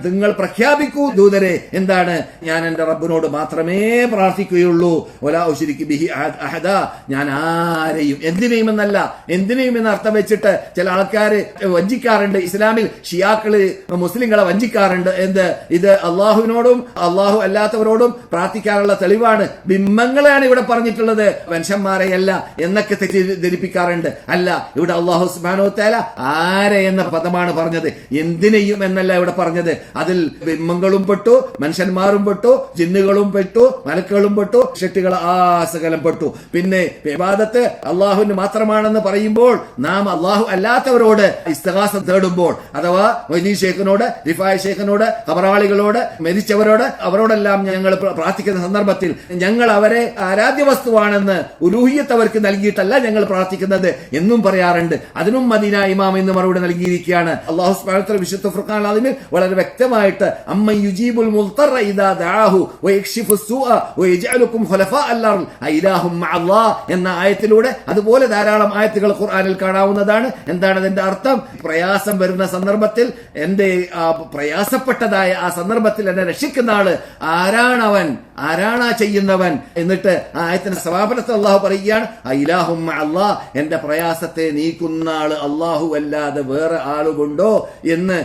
നിങ്ങൾ പ്രഖ്യാപിക്കൂ ദൂതരെ, എന്താണ്? ഞാൻ എന്റെ റബ്ബിനോട് മാത്രമേ പ്രാർത്ഥിക്കുകയുള്ളൂ. വലാ ഉശ്രിക് ബിഹി അഹദ, ഞാൻ ആരെയും എന്തിനേയും എന്നല്ല, എന്തിനേയും എന്ന അർത്ഥം വെച്ചിട്ട് ചില ആൾക്കാര് വഞ്ചിക്കാറുണ്ട്. ഇസ്ലാമിൽ ഷിയാക്കള് മുസ്ലിങ്ങളെ വഞ്ചിക്കാറുണ്ട്. എന്ത്? ഇത് അള്ളാഹുവിനോടും അള്ളാഹു അല്ലാത്തവരോടും പ്രാർത്ഥിക്കാനുള്ള തെളിവാണ്, ബിംബങ്ങളെയാണ് ഇവിടെ പറഞ്ഞിട്ടുള്ളത്, മനുഷ്യന്മാരെയല്ല എന്നൊക്കെ തെറ്റിദ്ധരിപ്പിക്കാറുണ്ട്. അല്ല, ഇവിടെ അള്ളാഹു സുബ്ഹാനഹു വ തആല ആരെ എന്ന പദമാണ് പറഞ്ഞത്, എന്തിനേയും എന്നല്ല ഇവിടെ പറഞ്ഞത്. അതിൽ ബിംബങ്ങളും പെട്ടു, മനുഷ്യന്മാരും പെട്ടു, ജിന്നുകളും പെട്ടു, മലക്കുകളും പെട്ടു, ഷെട്ടികൾ സകലം പെട്ടു. പിന്നെ ഇബാദത്ത് അള്ളാഹുവിന് മാത്രമാണെന്ന് പറയുമ്പോൾ നാം അള്ളാഹു അല്ലാത്തവരോട് ഇസ്തിഗാസ തേടുമ്പോൾ അഥവാ മൊയ്‌ദി ശൈഖിനോട്, റിഫായി ശൈഖിനോട്, ഖബറാളികളോട്, മരിച്ചവരോട്, അവരോടെല്ലാം ഞങ്ങൾ പ്രാർത്ഥിക്കുന്ന സന്ദർഭത്തിൽ ഞങ്ങൾ അവരെ ആരാധ്യ വസ്തുവാണെന്ന് ഉലൂഹിയത്ത് അവർക്ക് നൽകിയിട്ടല്ല ഞങ്ങൾ പ്രാർത്ഥിക്കുന്നത് എന്നും പറയാറുണ്ട്. അതിനും മദീന ഇമാം എന്ന് മറുപടി നൽകിയിരിക്കുകയാണ്. അല്ലാഹു സുബ്ഹാനഹു വ തആല വിശുദ്ധ ഫുർഖാൻ അൽ-അദീമിൽ വളരെ വ്യക്തമായിട്ട് അമ്മൻ യുജീബുൽ മുൽത്തറ ഇദാ ദഅാഹു വയക്ഷിഫുസ് സൂഅ വയജഅലുകും ഖുലഫാ അൽ-അർദ് അഇലാഹും മഅല്ലാഹ് എന്ന ആയത്തിലൂടെ അതുപോലെ ധാരാളം ആയത്തുകൾ ഖുർആനിൽ കാണാവുന്നതാണ്. എന്താണ് അതിന്റെ അർത്ഥം? പ്രയാസം വരുന്ന സന്ദർഭത്തിൽ, എന്റെ പ്രയാസപ്പെട്ടതായ ആ സന്ദർഭത്തിൽ എന്നെ രക്ഷിക്കുന്ന ആള് ആരാണവൻ, ആരാണ് ചെയ്യുന്നവൻ? എന്നിട്ട് ആ ആയത്തിന്റെ സമാപനത്തിൽ അള്ളാഹു പറയുകയാണ് അഇലാഹും മഅല്ലാഹ്, എന്റെ പ്രയാസത്തെ നീക്കുന്ന ആള് അള്ളാഹു അല്ലാതെ വേറെ ആളുകൊണ്ടോ എന്ന്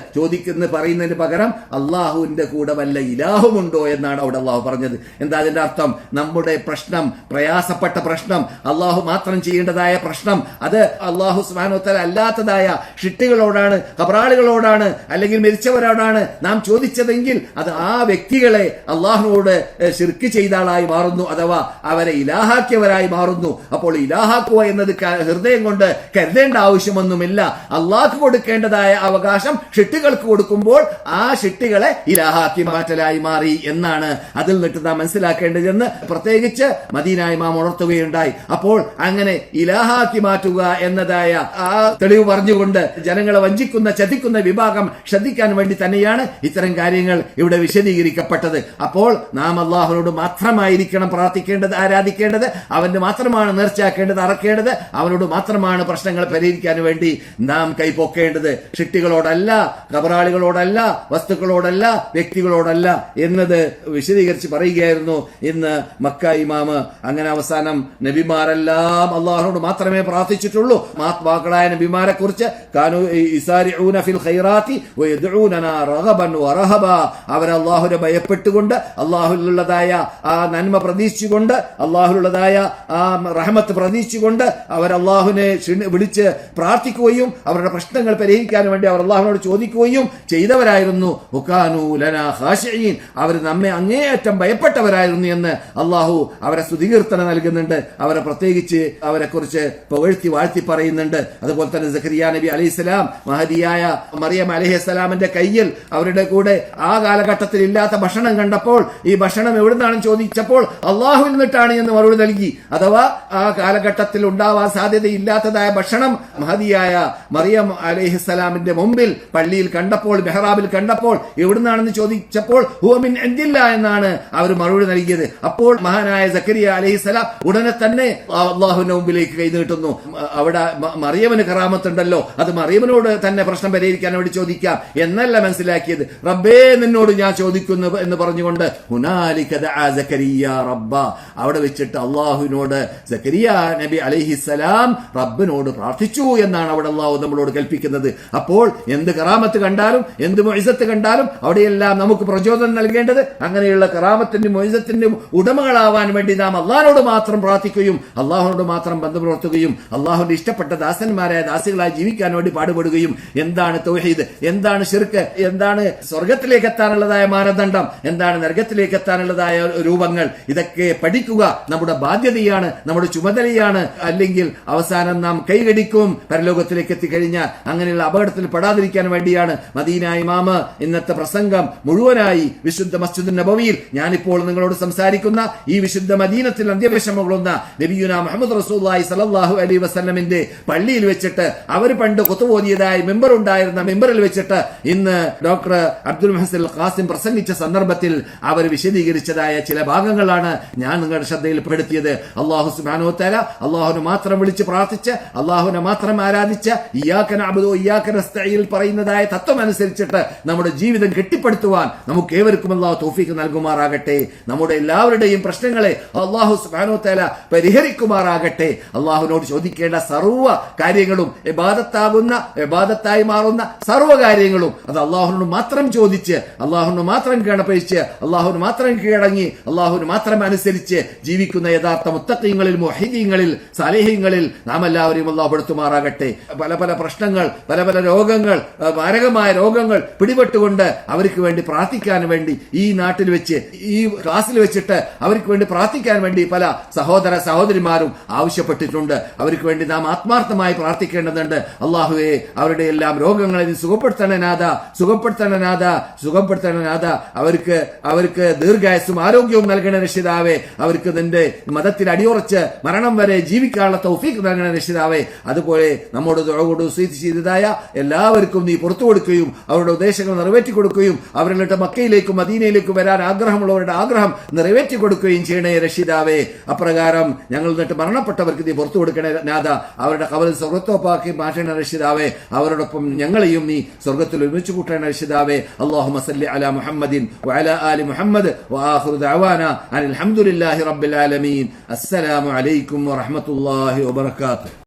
പറയുന്നതിന് പകരം അള്ളാഹുവിന്റെ കൂടെ വല്ല ഇലാഹുമുണ്ടോ എന്നാണ് അവിടെ അള്ളാഹു പറഞ്ഞത്. എന്താ അതിന്റെ അർത്ഥം? നമ്മുടെ പ്രശ്നം, പ്രയാസപ്പെട്ട പ്രശ്നം, അള്ളാഹു മാത്രം ചെയ്യേണ്ടതായ പ്രശ്നം, അത് അള്ളാഹു സുബ്ഹാനഹു വ തആല അല്ലാത്തതായ ഷിട്ടുകളോടാണ്, ഖബറാളികളോടാണ്, അല്ലെങ്കിൽ മരിച്ചവരോടാണ് നാം ചോദിച്ചതെങ്കിൽ അത് ആ വ്യക്തികളെ അള്ളാഹുവിനോട് ശിർക്ക് ചെയ്ത ആളായി മാറുന്നു, അഥവാ അവരെ ഇലാഹാക്കിയവരായി മാറുന്നു. അപ്പോൾ ഇലാഹാക്കുക എന്നത് ഹൃദയം കൊണ്ട് കരുതേണ്ട ആവശ്യമൊന്നുമില്ല. അള്ളാഹ്ക്ക് കൊടുക്കേണ്ടതായ അവകാശം ഷിട്ടുകൾക്ക് കൊടുക്കുമ്പോൾ ആ ഷിട്ടുകളെ ഇലാഹാക്കി മാറ്റലായി മാറി എന്നാണ് അതിൽ നിന്നിട്ട് നാം മനസ്സിലാക്കേണ്ടതെന്ന് പ്രത്യേകിച്ച് മദീന ഇമാം ഉണർത്തുകയുണ്ടായി. അപ്പോൾ അങ്ങനെ ഇലാഹാക്കി മാറ്റുക എന്നതായ ആ തെളിവ് പറഞ്ഞുകൊണ്ട് ജനങ്ങളെ വഞ്ചിക്കുന്ന, ചതിക്കുന്ന വിഭാഗം ശ്രദ്ധിക്കാൻ വേണ്ടി തന്നെയാണ് ഇത്തരം കാര്യങ്ങൾ ഇവിടെ വിശദീകരിക്കപ്പെട്ടത്. അപ്പോൾ നാം അള്ളാഹുനോട് മാത്രമായിരിക്കണം പ്രാർത്ഥിക്കേണ്ടത്, ആരാധിക്കേണ്ടത്. അവന് മാത്രമാണ് നേർച്ചയാക്കേണ്ടത്, അറക്കേണ്ടത്. അവനോട് മാത്രമാണ് പ്രശ്നങ്ങൾ പരിഹരിക്കാൻ വേണ്ടി നാം കൈപ്പൊക്കേണ്ടത്. ഷിട്ടികളോടല്ല, ഖബറാളികളോടല്ല, വസ്തുക്കളോടല്ല, വ്യക്തികളോടല്ല എന്നത് വിശദീകരിച്ച് പറയുകയായിരുന്നു ഇന്ന് മക്ക ഇമാമ്. അങ്ങനെ അവസാനം നബിമാരെല്ലാം അള്ളാഹുനോട് മാത്രമേ പ്രാർത്ഥിച്ചിട്ടുള്ളൂ. മഹാത്മാക്കളായ നബിമാരെ കുറിച്ച് കാനൂ യുസാരിഊന ഫിൽ ഖൈറാത്തി വയദ്ഊനനാ റഗബൻ വറഹബാ, അവർ അള്ളാഹുവിനെ ഭയപ്പെട്ടുകൊണ്ട്, അള്ളാഹുവിലുള്ളതായ ആ നന്മ പ്രതീക്ഷിച്ചുകൊണ്ട്, അള്ളാഹുവിലുള്ളതായ ആ റഹ്മത്ത് പ്രതീക്ഷിച്ചുകൊണ്ട് അവർ അള്ളാഹുവിനെ വിളിച്ച് പ്രാർത്ഥിക്കുകയും അവരുടെ പ്രശ്നങ്ങൾ പരിഹരിക്കാൻ വേണ്ടി അവർ അള്ളാഹുവിനോട് ചോദിക്കുകയും ചെയ്തവരായിരുന്നു. വകാനൂ ലനാ ഖാശിഈൻ, അവർ നമ്മെ അങ്ങേയറ്റം ഭയപ്പെട്ടവരായിരുന്നു എന്ന് അള്ളാഹു അവരെ സ്തുതികീർത്തനം നൽകുന്നുണ്ട്. അവരെ പ്രത്യേകിച്ച് അവരെ കുറിച്ച് പുകഴ്ത്തി വാഴ്ത്തി പറയുന്നുണ്ട്. അതുപോലെ തന്നെ സക്കരിയ നബി അലൈഹിസ്സലാം മഹദിയായ മറിയം അലൈഹിസ്സലാമിന്റെ കയ്യിൽ അവരുടെ കൂടെ ആ കാലഘട്ടത്തിൽ ഇല്ലാത്ത ഭക്ഷണം കണ്ടപ്പോൾ ഈ ഭക്ഷണം എവിടുന്നാണെന്ന് ചോദിച്ചപ്പോൾ അള്ളാഹുവിൽ നിന്നിട്ടാണ് എന്ന് മറുപടി നൽകി. അഥവാ ആ കാലഘട്ടത്തിൽ ഉണ്ടാവാൻ സാധ്യതയില്ലാത്തതായ ഭക്ഷണം മഹദിയായ മറിയം അലൈഹിസ്സലാമിന്റെ മുമ്പിൽ പള്ളിയിൽ കണ്ടപ്പോൾ, മെഹ്റാബിൽ കണ്ടപ്പോൾ എവിടുന്നാണെന്ന് ചോദിച്ചപ്പോൾ ഹുവ മിൻ ഇൻദില്ലാ എന്നാണ് അവർ മറുപടി നൽകിയത്. അപ്പോൾ മഹാനായ സക്കരിയ അലൈഹിസ്സലാം ഉടനെ തന്നെ അള്ളാഹുവിന്റെ മുമ്പിലേക്ക് കൈ നീട്ടുന്നു. അവിടെ മറിയമിന് കറാമത്തുണ്ടല്ലോ, അത് മറിയമിനോട് തന്നെ പ്രശ്നം പരിഹരിക്കാൻ വേണ്ടി ചോദിക്കാം എന്നല്ല മനസ്സിലാക്കിയത്. റബ്ബേ നിന്നോട് ഞാൻ ചോദിക്കുന്നു എന്ന് പറഞ്ഞുകൊണ്ട് ഹുനാലിക ദഅ സക്കരിയ റബ്ബ, അവിടെ വെച്ചിട്ട് അള്ളാഹുവിനോട് സക്കരിയ നബി അലൈഹിസ്സലാം റബ്ബിനോട് പ്രാർത്ഥിച്ചു എന്നാണ് അവിടെ അള്ളാഹു നമ്മളോട് കൽപ്പിക്കുന്നത്. അപ്പോൾ എന്ത് കറാമത്ത് കണ്ടാലും, എന്ത് മുഇസത്ത് കണ്ടാലും അവിടെയെല്ലാം നമുക്ക് പ്രചോദനം നൽകേണ്ടത് അങ്ങനെയുള്ള കറാമത്തിന്റെയും മുഇസത്തിന്റെയും ഉടമകളാവാൻ വേണ്ടി നാം അള്ളാഹിനോട് മാത്രം പ്രാർത്ഥിക്കുകയും അള്ളാഹുനോട് മാത്രം ബന്ധം പുലർത്തുകയും അള്ളാഹുവിന്റെ ഇഷ്ടപ്പെട്ട ദാസന്മാരായ ദാസികളായി ജീവിക്കാൻ വേണ്ടി പാടുപെടുകയും. എന്താണ് തൗഹീദ്, എന്താണ് ശിർക്ക്, എന്താണ് സ്വർഗത്തിലേക്ക് എത്താനുള്ളതായ മാനദണ്ഡം, എന്താണ് നരകത്തിലേക്ക് എത്താനുള്ളതായ രൂപങ്ങൾ, ഇതൊക്കെ പഠിക്കുക നമ്മുടെ ബാധ്യതയാണ്, നമ്മുടെ ചുമതലയാണ്. അല്ലെങ്കിൽ അവസാനം നാം കൈകടിക്കും പരലോകത്തിലേക്ക് എത്തിക്കഴിഞ്ഞാൽ. അങ്ങനെയുള്ള അപകടത്തിൽ പെടാതിരിക്കാൻ വേണ്ടിയാണ് മദീന ഇമാമ് ഇന്നത്തെ പ്രസംഗം മുഴുവനായി വിശുദ്ധ മസ്ജിദ് നബവിയിൽ ഞാനിപ്പോൾ നിങ്ങളോട് സംസാരിക്കുന്ന ഈ വിശുദ്ധ മദീനത്തിൽ അന്ത്യവിഷമങ്ങളുന്ന നബിയുനാ മുഹമ്മദ് റസൂലുള്ളാഹി സ്വല്ലല്ലാഹു അലൈഹി വസല്ലമിന്റെ പള്ളിയിൽ വെച്ചിട്ട് അവർ പണ്ട് ഖുതുബോദിയതായ മെമ്പർ ഉണ്ടായിരുന്ന മെമ്പറിൽ വെച്ചിട്ട് ഇന്ന് ഡോക്ടർ അബ്ദുൽ മുഹസിൻ ഖാസിം പ്രസംഗിച്ച സന്ദർഭത്തിൽ അവർ വിശദീകരിച്ചതായ ചില ഭാഗങ്ങളാണ് ഞാൻ നിങ്ങളുടെ ശ്രദ്ധയിൽപ്പെടുത്തിയത്. അല്ലാഹു സുബ്ഹാനഹു വ തആല അല്ലാഹുവിനെ മാത്രം വിളിച്ച് പ്രാർത്ഥിച്ച് അല്ലാഹുവിനെ മാത്രം ആരാധിച്ച് ഇയ്യാക നഅ്ബുദു ഇയ്യാക നസ്തഈൻ പറയുന്നതായ തത്വം അനുസരിച്ചിട്ട് നമ്മുടെ ജീവിതം കെട്ടിപ്പടുത്തുവാൻ നമുക്ക് ഏവർക്കും അല്ലാഹു തൗഫീഖ് നൽകുമാറാകട്ടെ. നമ്മുടെ എല്ലാവരുടെയും പ്രശ്നങ്ങളെ അല്ലാഹു സുബ്ഹാനഹു വ തആല പരിഹരിക്കുമാറാകട്ടെ. അല്ലാഹുവിനോട് ചോദിക്കേണ്ട സർവ്വ കാര്യങ്ങളും ഇബാദത്തായി മാറുന്ന സർവ്വ കാര്യങ്ങളും അത് അല്ലാഹുവിനോട് മാത്രം ചോദിച്ച്, അല്ലാഹുവിനോട് മാത്രം കീഴടങ്ങിച്ച്, അല്ലാഹുവിന് മാത്രം കീഴടങ്ങി, അല്ലാഹുവിന് മാത്രം അനുസരിച്ച് ജീവിക്കുന്ന യഥാർത്ഥ മുത്തഖീങ്ങളിൽ, മുവഹിദീങ്ങളിൽ, സാലിഹീങ്ങളിൽ നാം എല്ലാവരെയും അല്ലാഹു പെടുത്തുമാറാകട്ടെ. പല പല പ്രശ്നങ്ങൾ, പല പല രോഗങ്ങൾ, മാരകമായ രോഗങ്ങൾ പിടിപെട്ടുകൊണ്ട് അവർക്ക് വേണ്ടി പ്രാർത്ഥിക്കാൻ വേണ്ടി ഈ നാട്ടിൽ വെച്ച്, ഈ ക്ലാസ്സിൽ വെച്ചിട്ട് അവർക്ക് വേണ്ടി പ്രാർത്ഥിക്കാൻ വേണ്ടി പല സഹോദര സഹോദരിമാരും ആവശ്യപ്പെട്ടിട്ടുണ്ട്. അവർക്ക് വേണ്ടി നാം ആത്മാർത്ഥമായി പ്രാർത്ഥിക്കേണ്ടതുണ്ട്. അള്ളാഹുവെ അവരുടെ എല്ലാം രോഗങ്ങളെ സുഖപ്പെടുത്തണനാഥ. അവർക്ക് ദീർഘായുസ്സും ആരോഗ്യവും നൽകണ രക്ഷിതാവേ. അവർക്ക് നിന്റെ നിന്റെ മതത്തിൽ അടിയുറച്ച് മരണം വരെ ജീവിക്കാനുള്ള തൗഫീഖ് നൽകണേ രക്ഷിതാവേ. അതുപോലെ നമ്മോട് ദുആ ചെയ്തതായ എല്ലാവർക്കും നീ പുറത്തു കൊടുക്കുകയും അവരുടെ ഉദ്ദേശങ്ങൾ നിറവേറ്റി കൊടുക്കുകയും അവരുടെ മക്കയിലേക്കും മദീനയിലേക്കും വരാൻ ആഗ്രഹമുള്ളവരുടെ ആഗ്രഹം നിറവേറ്റി കൊടുക്കുകയും ചെയ്യണേ രക്ഷിതാവേ. അപ്രകാരം ഞങ്ങൾ എന്നിട്ട് മരണപ്പെട്ടവർക്ക് നീ പുറത്തു കൊടുക്കണേ നാഥ. അവരുടെ ഖബറിൽ സ്വർഗ്ഗത്തോപ്പാക്കി മാറ്റണേ രക്ഷിതാവേ. അവരോടൊപ്പം ഞങ്ങളെയും നീ സ്വർഗ്ഗത്തിൽ ഒരുമിച്ച് കൂട്ടണേ രക്ഷിതാവേ. അല്ലാഹുമ്മ സല്ലി അലാ മുഹമ്മദിൻ വഅലാ ആലി മുഹമ്മദ് വആഖിറു ദഅവാനാ അനിൽ ഹംദുലില്ലാഹി റബ്ബിൽ ആലമീൻ. അസ്സലാമു അലൈക്കും വറഹ്മത്തുള്ളാഹി വബറകാതുഹു.